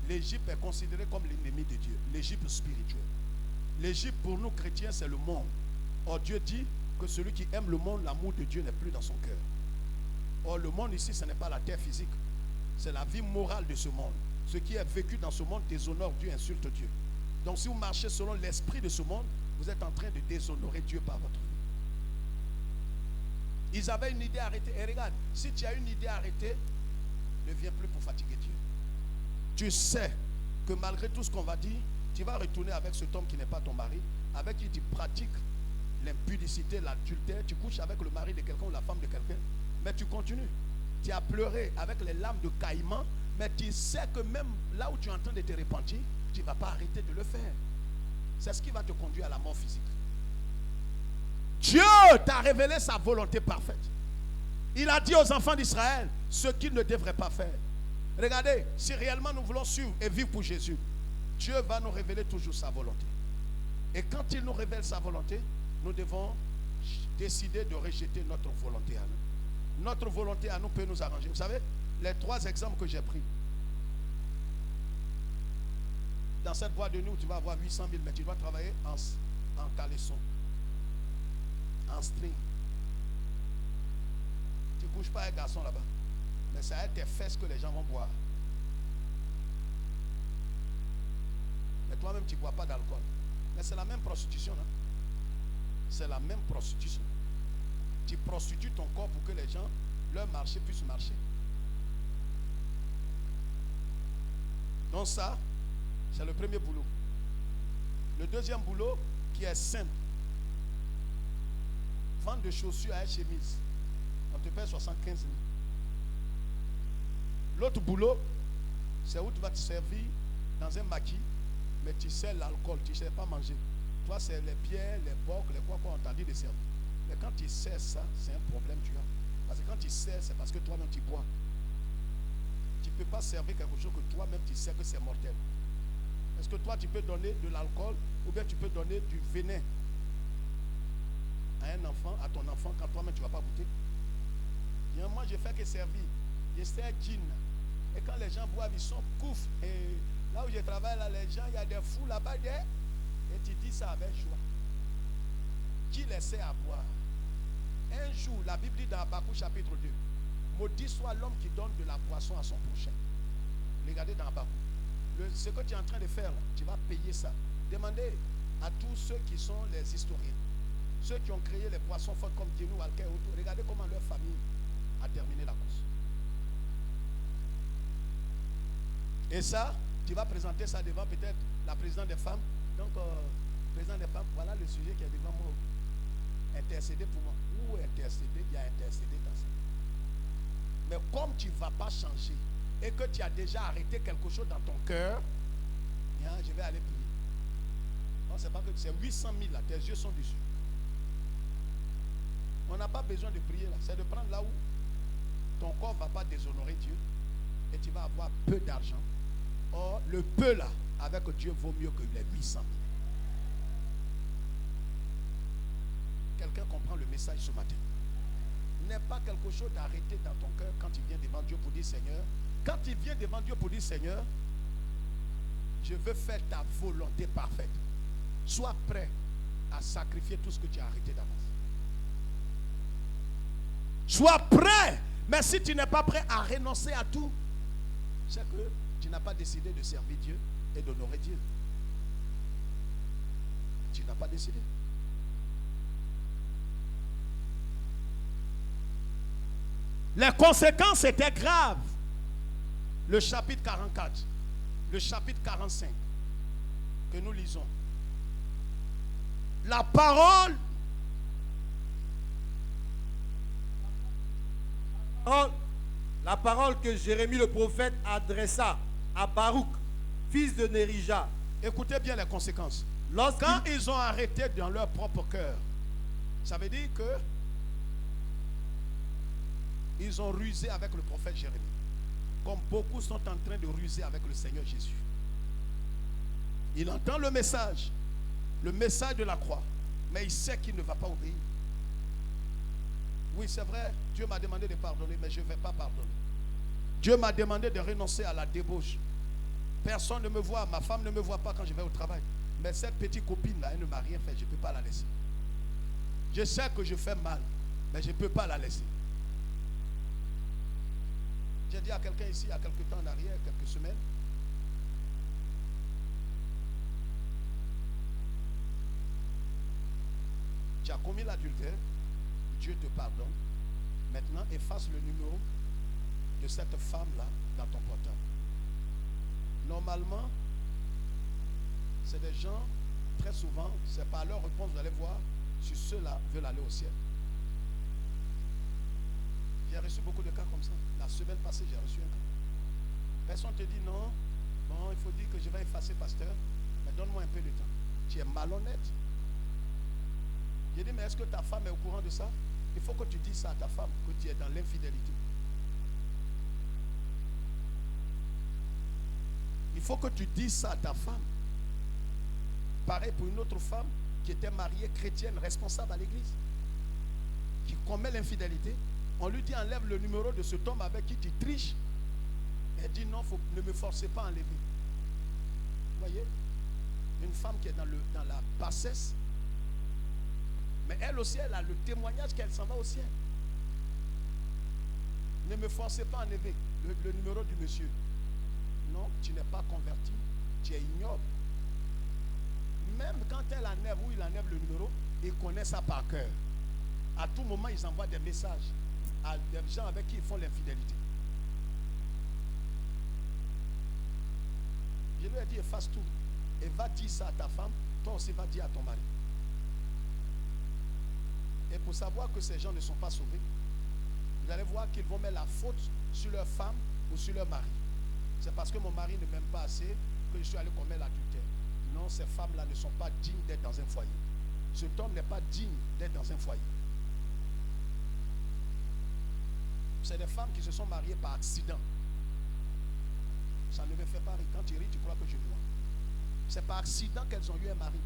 l'Égypte est considérée comme l'ennemi de Dieu. L'Égypte spirituelle. L'Égypte pour nous chrétiens, c'est le monde. Or Dieu dit que celui qui aime le monde, l'amour de Dieu n'est plus dans son cœur. Or le monde ici, ce n'est pas la terre physique. C'est la vie morale de ce monde. Ce qui est vécu dans ce monde déshonore Dieu, insulte Dieu. Donc si vous marchez selon l'esprit de ce monde, vous êtes en train de déshonorer Dieu par votre vie. Ils avaient une idée arrêtée. Et regarde, si tu as une idée arrêtée, ne viens plus pour fatiguer Dieu. Tu sais que malgré tout ce qu'on va dire, tu vas retourner avec cet homme qui n'est pas ton mari, avec qui tu pratiques l'impudicité, l'adultère, tu couches avec le mari de quelqu'un ou la femme de quelqu'un, mais tu continues. Tu as pleuré avec les larmes de caïman, mais tu sais que même là où tu es en train de te repentir, tu ne vas pas arrêter de le faire. C'est ce qui va te conduire à la mort physique. Dieu t'a révélé sa volonté parfaite. Il a dit aux enfants d'Israël ce qu'ils ne devraient pas faire. Regardez, si réellement nous voulons suivre et vivre pour Jésus, Dieu va nous révéler toujours sa volonté. Et quand il nous révèle sa volonté, nous devons décider de rejeter notre volonté à nous. Notre volonté à nous peut nous arranger. Vous savez, les 3 exemples que j'ai pris. Dans cette boîte de nuit, tu vas avoir 800 000, mais tu dois travailler en caleçon, en string. Tu ne couches pas avec un garçon là-bas. Mais ça va être tes fesses que les gens vont boire. Mais toi-même, tu ne bois pas d'alcool. Mais c'est la même prostitution. Hein? C'est la même prostitution. Tu prostitues ton corps pour que les gens, leur marché puisse marcher. Donc ça, c'est le premier boulot. Le deuxième boulot, qui est simple. Vendre des chaussures à une chemise. On te paie 75 000. L'autre boulot, c'est où tu vas te servir dans un maquis, mais tu sais l'alcool, tu ne sais pas manger. Toi, c'est les bières, les bocs, les quoi on t'a dit de servir. Mais quand tu sais ça, c'est un problème tu as. Parce que quand tu sais, c'est parce que toi-même tu bois. Tu ne peux pas servir quelque chose que toi-même tu sais que c'est mortel. Est-ce que toi tu peux donner de l'alcool ou bien tu peux donner du venin à un enfant, à ton enfant, quand toi-même tu ne vas pas goûter? Moi je fais que servir. Je sers gin. Et quand les gens boivent, ils sont coufs. Et là où je travaille, là, les gens, il y a des fous là-bas. Et tu dis ça avec joie. Qui les sert à boire? Un jour, la Bible dit dans Habakkuk chapitre 2, maudit soit l'homme qui donne de la boisson à son prochain. Regardez dans Habakkuk. Ce que tu es en train de faire, là, tu vas payer ça. Demandez à tous ceux qui sont les historiens, ceux qui ont créé les boissons fortes comme Guénou, Alcaï, autour. Regardez comment leur famille a terminé la course. Et ça, tu vas présenter ça devant peut-être la présidente des femmes. Donc, présidente des femmes, voilà le sujet qui est devant moi. Intercéder pour moi. Où intercéder? Il y a intercédé dans ça. Mais comme tu ne vas pas changer et que tu as déjà arrêté quelque chose dans ton cœur, je vais aller prier. Non, c'est pas que c'est 800 000 là, tes yeux sont dessus. On n'a pas besoin de prier là, c'est de prendre là où ton corps ne va pas déshonorer Dieu et tu vas avoir peu d'argent. Or, le peu là, avec Dieu vaut mieux que les 800 000. Quelqu'un comprend le message ce matin. N'est pas quelque chose d'arrêté dans ton cœur quand il vient devant Dieu pour dire Seigneur. Quand il vient devant Dieu pour dire Seigneur, je veux faire ta volonté parfaite. Sois prêt à sacrifier tout ce que tu as arrêté d'avance. Sois prêt. Mais si tu n'es pas prêt à renoncer à tout, c'est que tu n'as pas décidé de servir Dieu et d'honorer Dieu. Tu n'as pas décidé. Les conséquences étaient graves. Le chapitre 44, le chapitre 45 que nous lisons. La parole que Jérémie le prophète adressa à Baruch, fils de Nérija. Écoutez bien les conséquences. Quand ils ont arrêté dans leur propre cœur, ça veut dire que ils ont rusé avec le prophète Jérémie. Comme beaucoup sont en train de ruser avec le Seigneur Jésus. Il entend le message de la croix, mais il sait qu'il ne va pas obéir. Oui, c'est vrai, Dieu m'a demandé de pardonner, mais je ne vais pas pardonner. Dieu m'a demandé de renoncer à la débauche. Personne ne me voit, ma femme ne me voit pas quand je vais au travail. Mais cette petite copine-là, elle ne m'a rien fait, je ne peux pas la laisser. Je sais que je fais mal, mais je ne peux pas la laisser. J'ai dit à quelqu'un ici, il y a quelques temps en arrière, quelques semaines, tu as commis l'adultère, Dieu te pardonne. Maintenant, efface le numéro de cette femme-là dans ton portable. Normalement, c'est des gens, très souvent, c'est par leur réponse, vous allez voir, si ceux-là veulent aller au ciel. J'ai reçu beaucoup de cas comme ça. La semaine passée, j'ai reçu un cas. Personne ne te dit non, bon, il faut dire que je vais effacer, pasteur, mais donne-moi un peu de temps. Tu es malhonnête. J'ai dit, mais est-ce que ta femme est au courant de ça? Il faut que tu dises ça à ta femme, que tu es dans l'infidélité. Il faut que tu dises ça à ta femme. Pareil pour une autre femme qui était mariée chrétienne, responsable à l'église, qui commet l'infidélité. On lui dit, enlève le numéro de cet homme avec qui tu triches. Elle dit, non, ne me forcez pas à enlever. Vous voyez? Une femme qui est dans la bassesse. Mais elle aussi, elle a le témoignage qu'elle s'en va au ciel. Ne me forcez pas à enlever le numéro du monsieur. Non, tu n'es pas converti. Tu es ignoble. Même quand elle enlève ou il enlève le numéro, ils connaissent ça par cœur. À tout moment, ils envoient des messages à des gens avec qui ils font l'infidélité. Je lui ai dit, efface tout. Et va dire ça à ta femme, toi aussi va dire à ton mari. Et pour savoir que ces gens ne sont pas sauvés, vous allez voir qu'ils vont mettre la faute sur leur femme ou sur leur mari. C'est parce que mon mari ne m'aime pas assez que je suis allé commettre l'adultère. Non, ces femmes-là ne sont pas dignes d'être dans un foyer. Cet homme n'est pas digne d'être dans un foyer. C'est des femmes qui se sont mariées par accident. Ça ne me fait pas rire. Quand tu ris, tu crois que je dois. C'est par accident qu'elles ont eu un mari.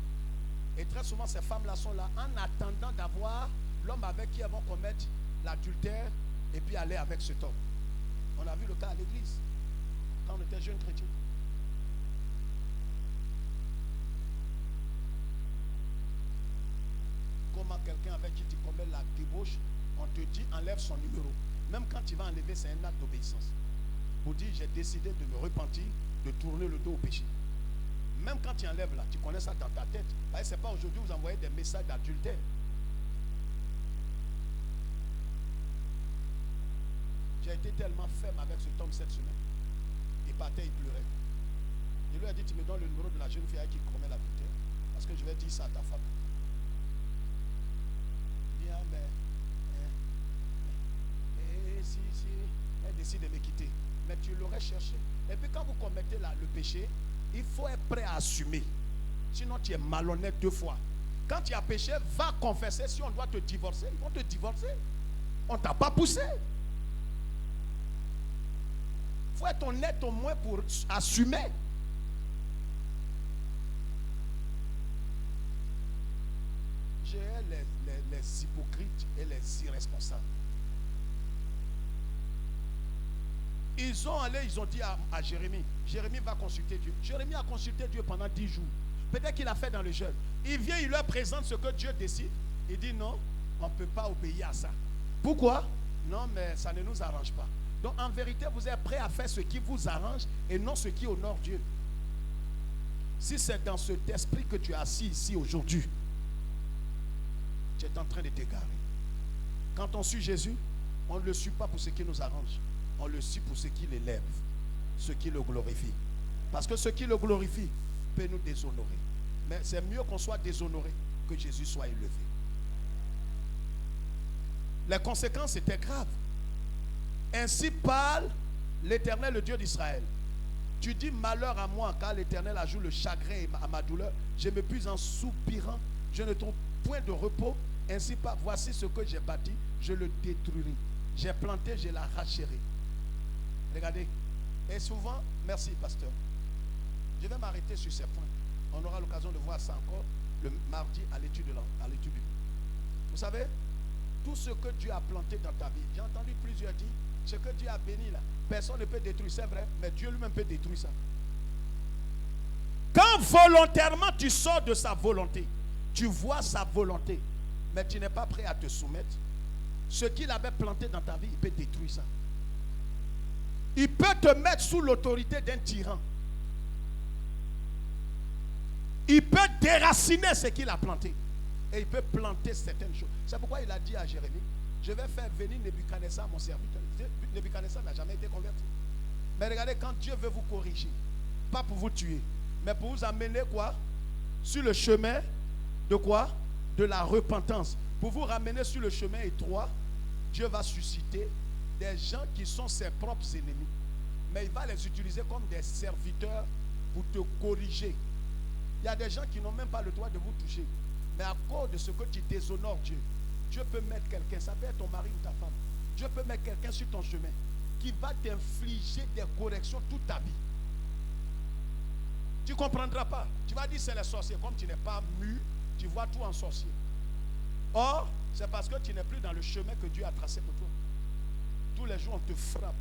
Et très souvent, ces femmes-là sont là en attendant d'avoir l'homme avec qui elles vont commettre l'adultère et puis aller avec cet homme. On a vu le cas à l'église, quand on était jeunes chrétiens. Comment quelqu'un avec qui tu commets la débauche, on te dit enlève son numéro. Même quand tu vas enlever, c'est un acte d'obéissance. Pour dire j'ai décidé de me repentir, de tourner le dos au péché. Même quand tu enlèves là, tu connais ça dans ta tête. Ce n'est pas aujourd'hui vous envoyez des messages d'adultère. J'ai été tellement ferme avec cet homme cette semaine. Il partait, il pleurait. Je lui ai dit, tu me donnes le numéro de la jeune fille qui commet l'adultère. Parce que je vais dire ça à ta femme. Il dit, ah mais, si elle décide de me quitter. Mais tu l'aurais cherché. Et puis quand vous commettez le péché, il faut être prêt à assumer. Sinon tu es malhonnête 2 fois. Quand tu as péché, va confesser. Si on doit te divorcer, ils vont te divorcer. On ne t'a pas poussé. Il faut être honnête au moins pour assumer. J'ai les hypocrites et les irresponsables. Ils ont dit à Jérémie, Jérémie va consulter Dieu. Jérémie a consulté Dieu pendant 10 jours. Peut-être qu'il a fait dans le jeûne. Il vient, il leur présente ce que Dieu décide. Il dit non, on ne peut pas obéir à ça. Pourquoi? Non, mais ça ne nous arrange pas. Donc en vérité, vous êtes prêt à faire ce qui vous arrange et non ce qui honore Dieu. Si c'est dans cet esprit que tu es assis ici aujourd'hui, tu es en train de t'égarer. Quand on suit Jésus, on ne le suit pas pour ce qui nous arrange. On le suit pour ce qui l'élève, ce qui le glorifie. Parce que ce qui le glorifie peut nous déshonorer. Mais c'est mieux qu'on soit déshonoré que Jésus soit élevé. Les conséquences étaient graves. Ainsi parle l'Éternel, le Dieu d'Israël. Tu dis malheur à moi, car l'Éternel ajoute le chagrin à ma douleur. Je m'épuise en soupirant. Je ne trouve point de repos. Ainsi parle, voici ce que j'ai bâti, je le détruirai. J'ai planté, je l'arracherai. Regardez. Et souvent, merci pasteur. Je vais m'arrêter sur ces points. On aura l'occasion de voir ça encore le mardi à l'étude biblique. Vous savez, tout ce que Dieu a planté dans ta vie, j'ai entendu plusieurs dire, ce que Dieu a béni là, personne ne peut détruire, c'est vrai, mais Dieu lui-même peut détruire ça. Quand volontairement tu sors de sa volonté, tu vois sa volonté, mais tu n'es pas prêt à te soumettre, ce qu'il avait planté dans ta vie, il peut détruire ça. Il peut te mettre sous l'autorité d'un tyran. Il peut déraciner ce qu'il a planté. Et il peut planter certaines choses. C'est pourquoi il a dit à Jérémie, je vais faire venir Nebuchadnezzar, mon serviteur. Nebuchadnezzar n'a jamais été converti. Mais regardez, quand Dieu veut vous corriger, pas pour vous tuer, mais pour vous amener quoi? Sur le chemin de quoi? De la repentance. Pour vous ramener sur le chemin étroit, Dieu va susciter des gens qui sont ses propres ennemis. Mais il va les utiliser comme des serviteurs pour te corriger. Il y a des gens qui n'ont même pas le droit de vous toucher. Mais à cause de ce que tu déshonores Dieu, Dieu peut mettre quelqu'un, ça peut être ton mari ou ta femme, Dieu peut mettre quelqu'un sur ton chemin qui va t'infliger des corrections toute ta vie. Tu ne comprendras pas. Tu vas dire c'est les sorciers. Comme tu n'es pas mûr, tu vois tout en sorcier. Or, c'est parce que tu n'es plus dans le chemin que Dieu a tracé pour toi. Tous les jours, on te frappe.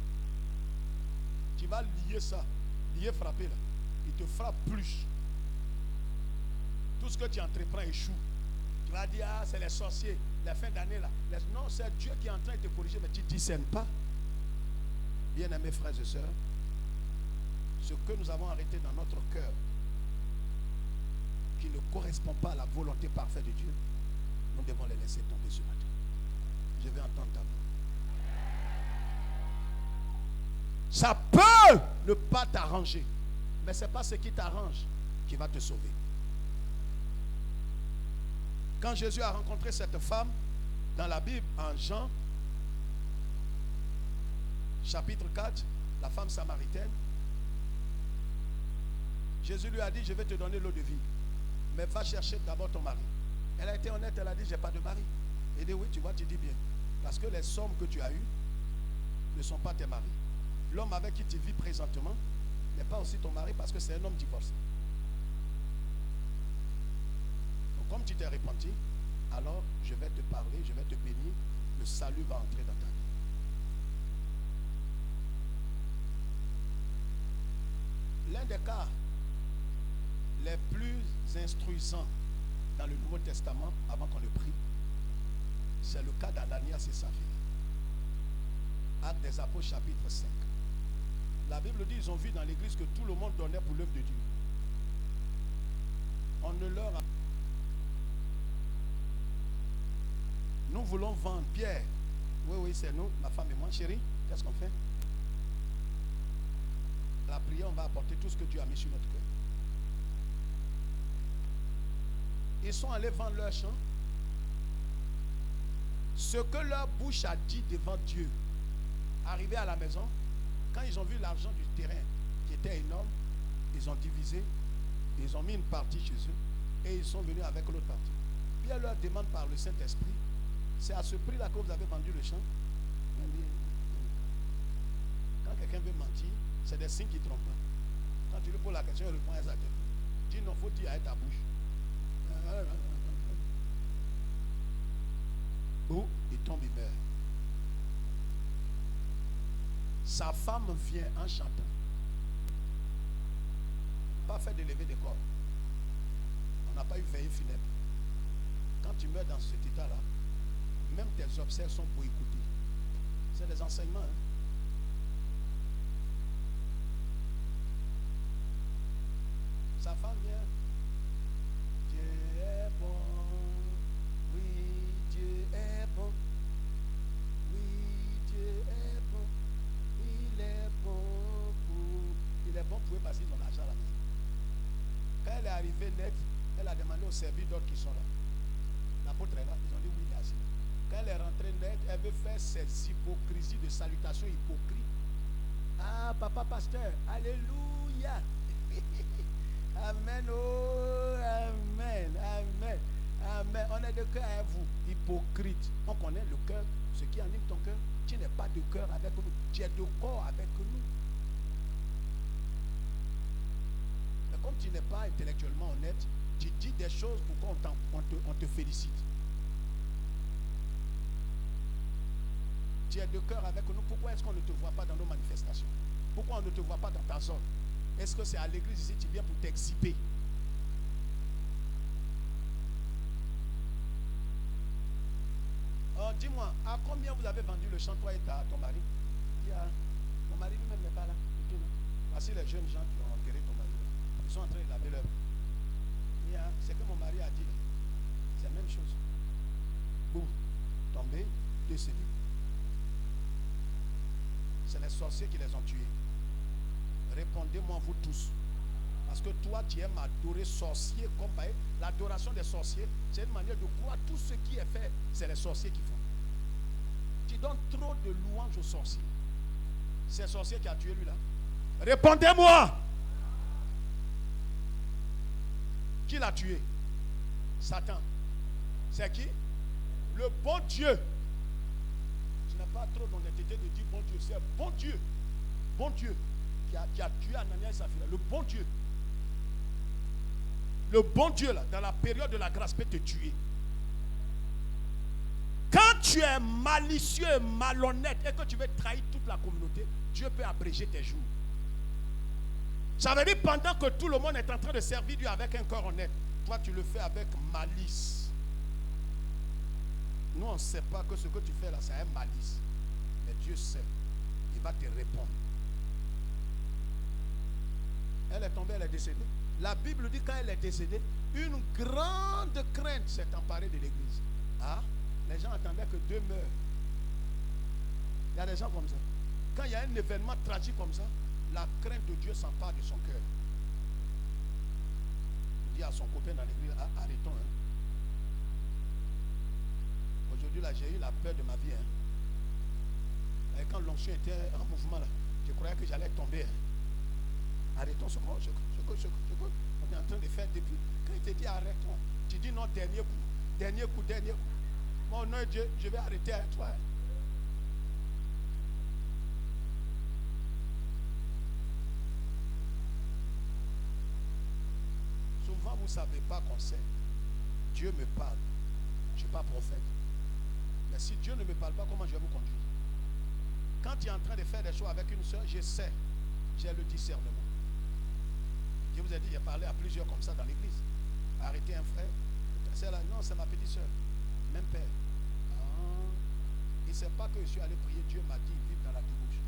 Tu vas lier ça, lier frapper là. Il te frappe plus. Tout ce que tu entreprends échoue. Tu vas dire, ah, c'est les sorciers, la fin d'année là. Non, c'est Dieu qui est en train de te corriger, mais tu ne discernes pas. Bien-aimés frères et sœurs, ce que nous avons arrêté dans notre cœur, qui ne correspond pas à la volonté parfaite de Dieu, nous devons les laisser tomber ce matin. Je vais entendre ta voix. Ça peut ne pas t'arranger, mais ce n'est pas ce qui t'arrange qui va te sauver. Quand Jésus a rencontré cette femme dans la Bible, en Jean, chapitre 4, la femme samaritaine, Jésus lui a dit, je vais te donner l'eau de vie, mais va chercher d'abord ton mari. Elle a été honnête, elle a dit, je n'ai pas de mari. Il dit, oui, tu vois, tu dis bien. Parce que les sommes que tu as eues ne sont pas tes maris. L'homme avec qui tu vis présentement n'est pas aussi ton mari parce que c'est un homme divorcé. Donc comme tu t'es repenti, alors je vais te parler, je vais te bénir, le salut va entrer dans ta vie. L'un des cas les plus instruisants dans le Nouveau Testament, avant qu'on le prie, c'est le cas d'Ananias et Saphira. Actes des Apôtres, chapitre 5. La Bible dit, ils ont vu dans l'église que tout le monde donnait pour l'œuvre de Dieu. On ne leur a... Nous voulons vendre. Pierre, oui, c'est nous, ma femme et moi. Chérie, qu'est-ce qu'on fait? À la prière, on va apporter tout ce que Dieu a mis sur notre cœur. Ils sont allés vendre leur champ. Ce que leur bouche a dit devant Dieu, arrivé à la maison, quand ils ont vu l'argent du terrain qui était énorme, ils ont divisé, ils ont mis une partie chez eux et ils sont venus avec l'autre partie. Pierre leur demande par le Saint-Esprit, c'est à ce prix-là que vous avez vendu le champ? Quand quelqu'un veut mentir, c'est des signes qui trompent. Quand tu lui poses la question, il répond à sa tête. Dis non, il faut dire avec ta bouche. Boum, il tombe, il meurt. Sa femme vient en chantant. Pas fait de lever de corps. On n'a pas eu veillée funèbre. Quand tu meurs dans cet état-là, même tes obsèques sont pour écouter. C'est des enseignements. Hein? Sa femme vient. Dieu est bon. Oui, Dieu est bon. Oui, Dieu est bon. Il est bon pour eux parce qu'ils ont l'argent à la maison. Quand elle est arrivée nette, elle a demandé aux serviteurs qui sont là. L'apôtre est là, ils ont dit oui, il est assis. Quand elle est rentrée nette, elle veut faire ses hypocrisies de salutation hypocrite. Ah, papa pasteur, alléluia. Amen, oh, amen, amen, amen. On est de cœur à vous, hypocrite. On connaît le cœur, ce qui anime ton cœur. Tu n'es pas de cœur avec nous, tu es de corps avec nous. Mais comme tu n'es pas intellectuellement honnête, tu dis des choses pour qu'on te félicite. Tu es de cœur avec nous. Pourquoi est-ce qu'on ne te voit pas dans nos manifestations? Pourquoi on ne te voit pas dans ta zone? Est-ce que c'est à l'église ici, tu viens pour t'exhiber? Oh, dis-moi, à combien vous avez vendu le champ, toi et ton mari? Mon mari lui-même n'est pas là. Voici les jeunes gens qui ont enterré ton mari. Ils sont en train de laver leur. C'est que mon mari a dit. C'est la même chose. Boum, tombé, décédé. C'est les sorciers qui les ont tués. Répondez-moi vous tous. Parce que toi tu aimes adorer sorciers comme l'adoration des sorciers, c'est une manière de croire tout ce qui est fait, c'est les sorciers qui font. Tu donnes trop de louanges aux sorciers. C'est le sorcier qui a tué lui là. Répondez-moi. Qui l'a tué? Satan. C'est qui? Le bon Dieu. Tu n'as pas trop d'honnêteté de dire bon Dieu. C'est bon Dieu. Bon Dieu qui a tué Ananias et Saphira. Le bon Dieu. Le bon Dieu là, dans la période de la grâce, peut te tuer. Quand tu es malicieux et malhonnête et que tu veux trahir toute la communauté, Dieu peut abréger tes jours. Ça veut dire pendant que tout le monde est en train de servir Dieu avec un cœur honnête, toi tu le fais avec malice. Nous on ne sait pas que ce que tu fais là c'est un malice. Mais Dieu sait. Il va te répondre. Elle est tombée, elle est décédée. La Bible dit quand elle est décédée, une grande crainte s'est emparée de l'église. Ah, les gens attendaient que deux meurent. Il y a des gens comme ça. Quand il y a un événement tragique comme ça, la crainte de Dieu s'empare de son cœur. Il dit à son copain dans l'église, arrêtons. Hein. Aujourd'hui, là, j'ai eu la peur de ma vie. Hein. Et quand l'onction était en mouvement, là, je croyais que j'allais tomber. Hein. Arrêtons ce qu'on on est en train de faire depuis. Quand il te dit arrêtons, tu dis non, dernier coup, dernier coup, dernier coup. Mon nom est Dieu, je vais arrêter avec toi. Hein. Souvent, vous ne savez pas qu'on sait. Dieu me parle. Je ne suis pas prophète. Mais si Dieu ne me parle pas, comment je vais vous conduire? Quand tu es en train de faire des choses avec une soeur, je sais. J'ai le discernement. Je vous ai dit, j'ai parlé à plusieurs comme ça dans l'église. Arrêtez un frère. C'est là, non, c'est ma petite soeur. Même père. Ah, il ne sait pas que je suis allé prier. Dieu m'a dit, vive dans la débauche.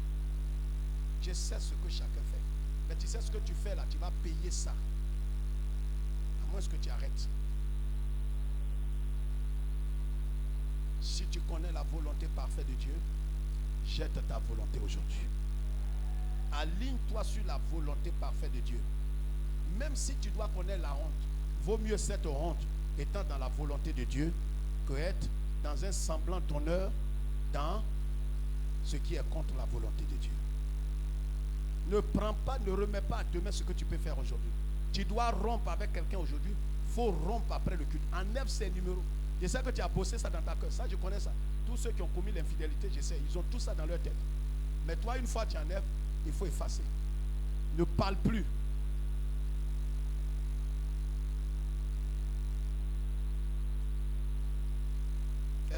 Je sais ce que chacun fait. Mais tu sais ce que tu fais là, tu vas payer ça. À moins que tu arrêtes. Si tu connais la volonté parfaite de Dieu, jette ta volonté aujourd'hui. Aligne-toi sur la volonté parfaite de Dieu. Même si tu dois connaître la honte, vaut mieux cette honte étant dans la volonté de Dieu que être dans un semblant d'honneur dans ce qui est contre la volonté de Dieu. Ne prends pas, ne remets pas à demain ce que tu peux faire aujourd'hui. Tu dois rompre avec quelqu'un aujourd'hui. Il faut rompre après le culte. Enlève ces numéros. Je sais que tu as bossé ça dans ta cœur. Ça, je connais ça. Tous ceux qui ont commis l'infidélité, je sais, ils ont tout ça dans leur tête. Mais toi, une fois tu enlèves, il faut effacer. Ne parle plus.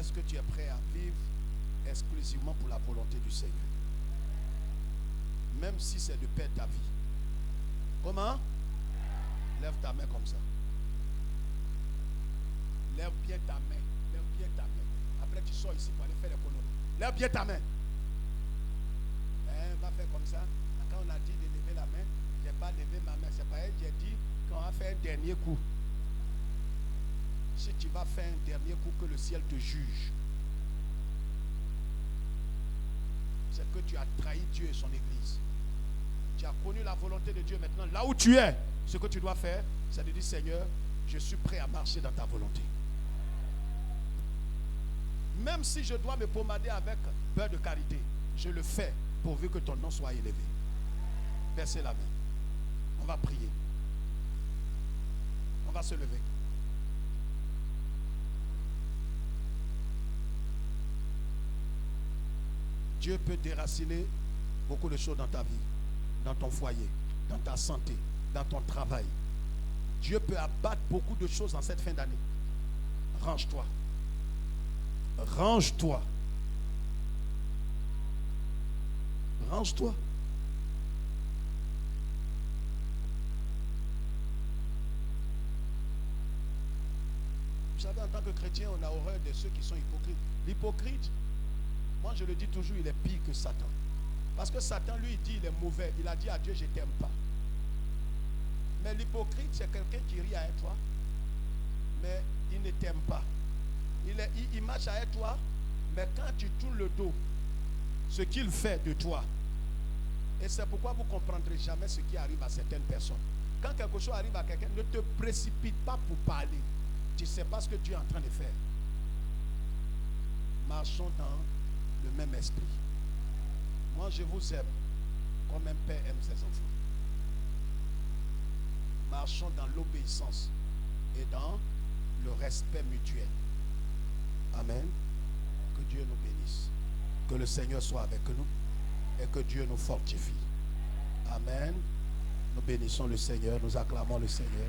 Est-ce que tu es prêt à vivre exclusivement pour la volonté du Seigneur? Même si c'est de perdre ta vie. Comment? Lève ta main comme ça. Lève bien ta main. Lève bien ta main. Après tu sors ici pour aller faire l'économie. Lève bien ta main. Va faire comme ça. Quand on a dit de lever la main, je n'ai pas levé ma main. C'est pas elle, j'ai dit qu'on va faire un dernier coup. Si tu vas faire un dernier coup, que le ciel te juge. C'est que tu as trahi Dieu et son église. Tu as connu la volonté de Dieu. Maintenant, là où tu es, ce que tu dois faire, c'est de dire, Seigneur, je suis prêt à marcher dans ta volonté. Même si je dois me pommader avec beurre de karité, je le fais pourvu que ton nom soit élevé. Baissez la main. On va prier. On va se lever. Dieu peut déraciner beaucoup de choses dans ta vie, dans ton foyer, dans ta santé, dans ton travail. Dieu peut abattre beaucoup de choses en cette fin d'année. Range-toi. Range-toi. Range-toi. Vous savez, en tant que chrétien, on a horreur de ceux qui sont hypocrites. L'hypocrite, moi je le dis toujours, il est pire que Satan. Parce que Satan, lui, il dit il est mauvais. Il a dit à Dieu, je ne t'aime pas. Mais l'hypocrite, c'est quelqu'un qui rit avec toi, mais il ne t'aime pas. Il marche avec toi, mais quand tu tournes le dos, ce qu'il fait de toi, et c'est pourquoi vous ne comprendrez jamais ce qui arrive à certaines personnes. Quand quelque chose arrive à quelqu'un, ne te précipite pas pour parler. Tu ne sais pas ce que Dieu est en train de faire. Marchons dans le même esprit. Moi, je vous aime comme un père aime ses enfants. Marchons dans l'obéissance et dans le respect mutuel. Amen. Que Dieu nous bénisse. Que le Seigneur soit avec nous et que Dieu nous fortifie. Amen. Nous bénissons le Seigneur, nous acclamons le Seigneur.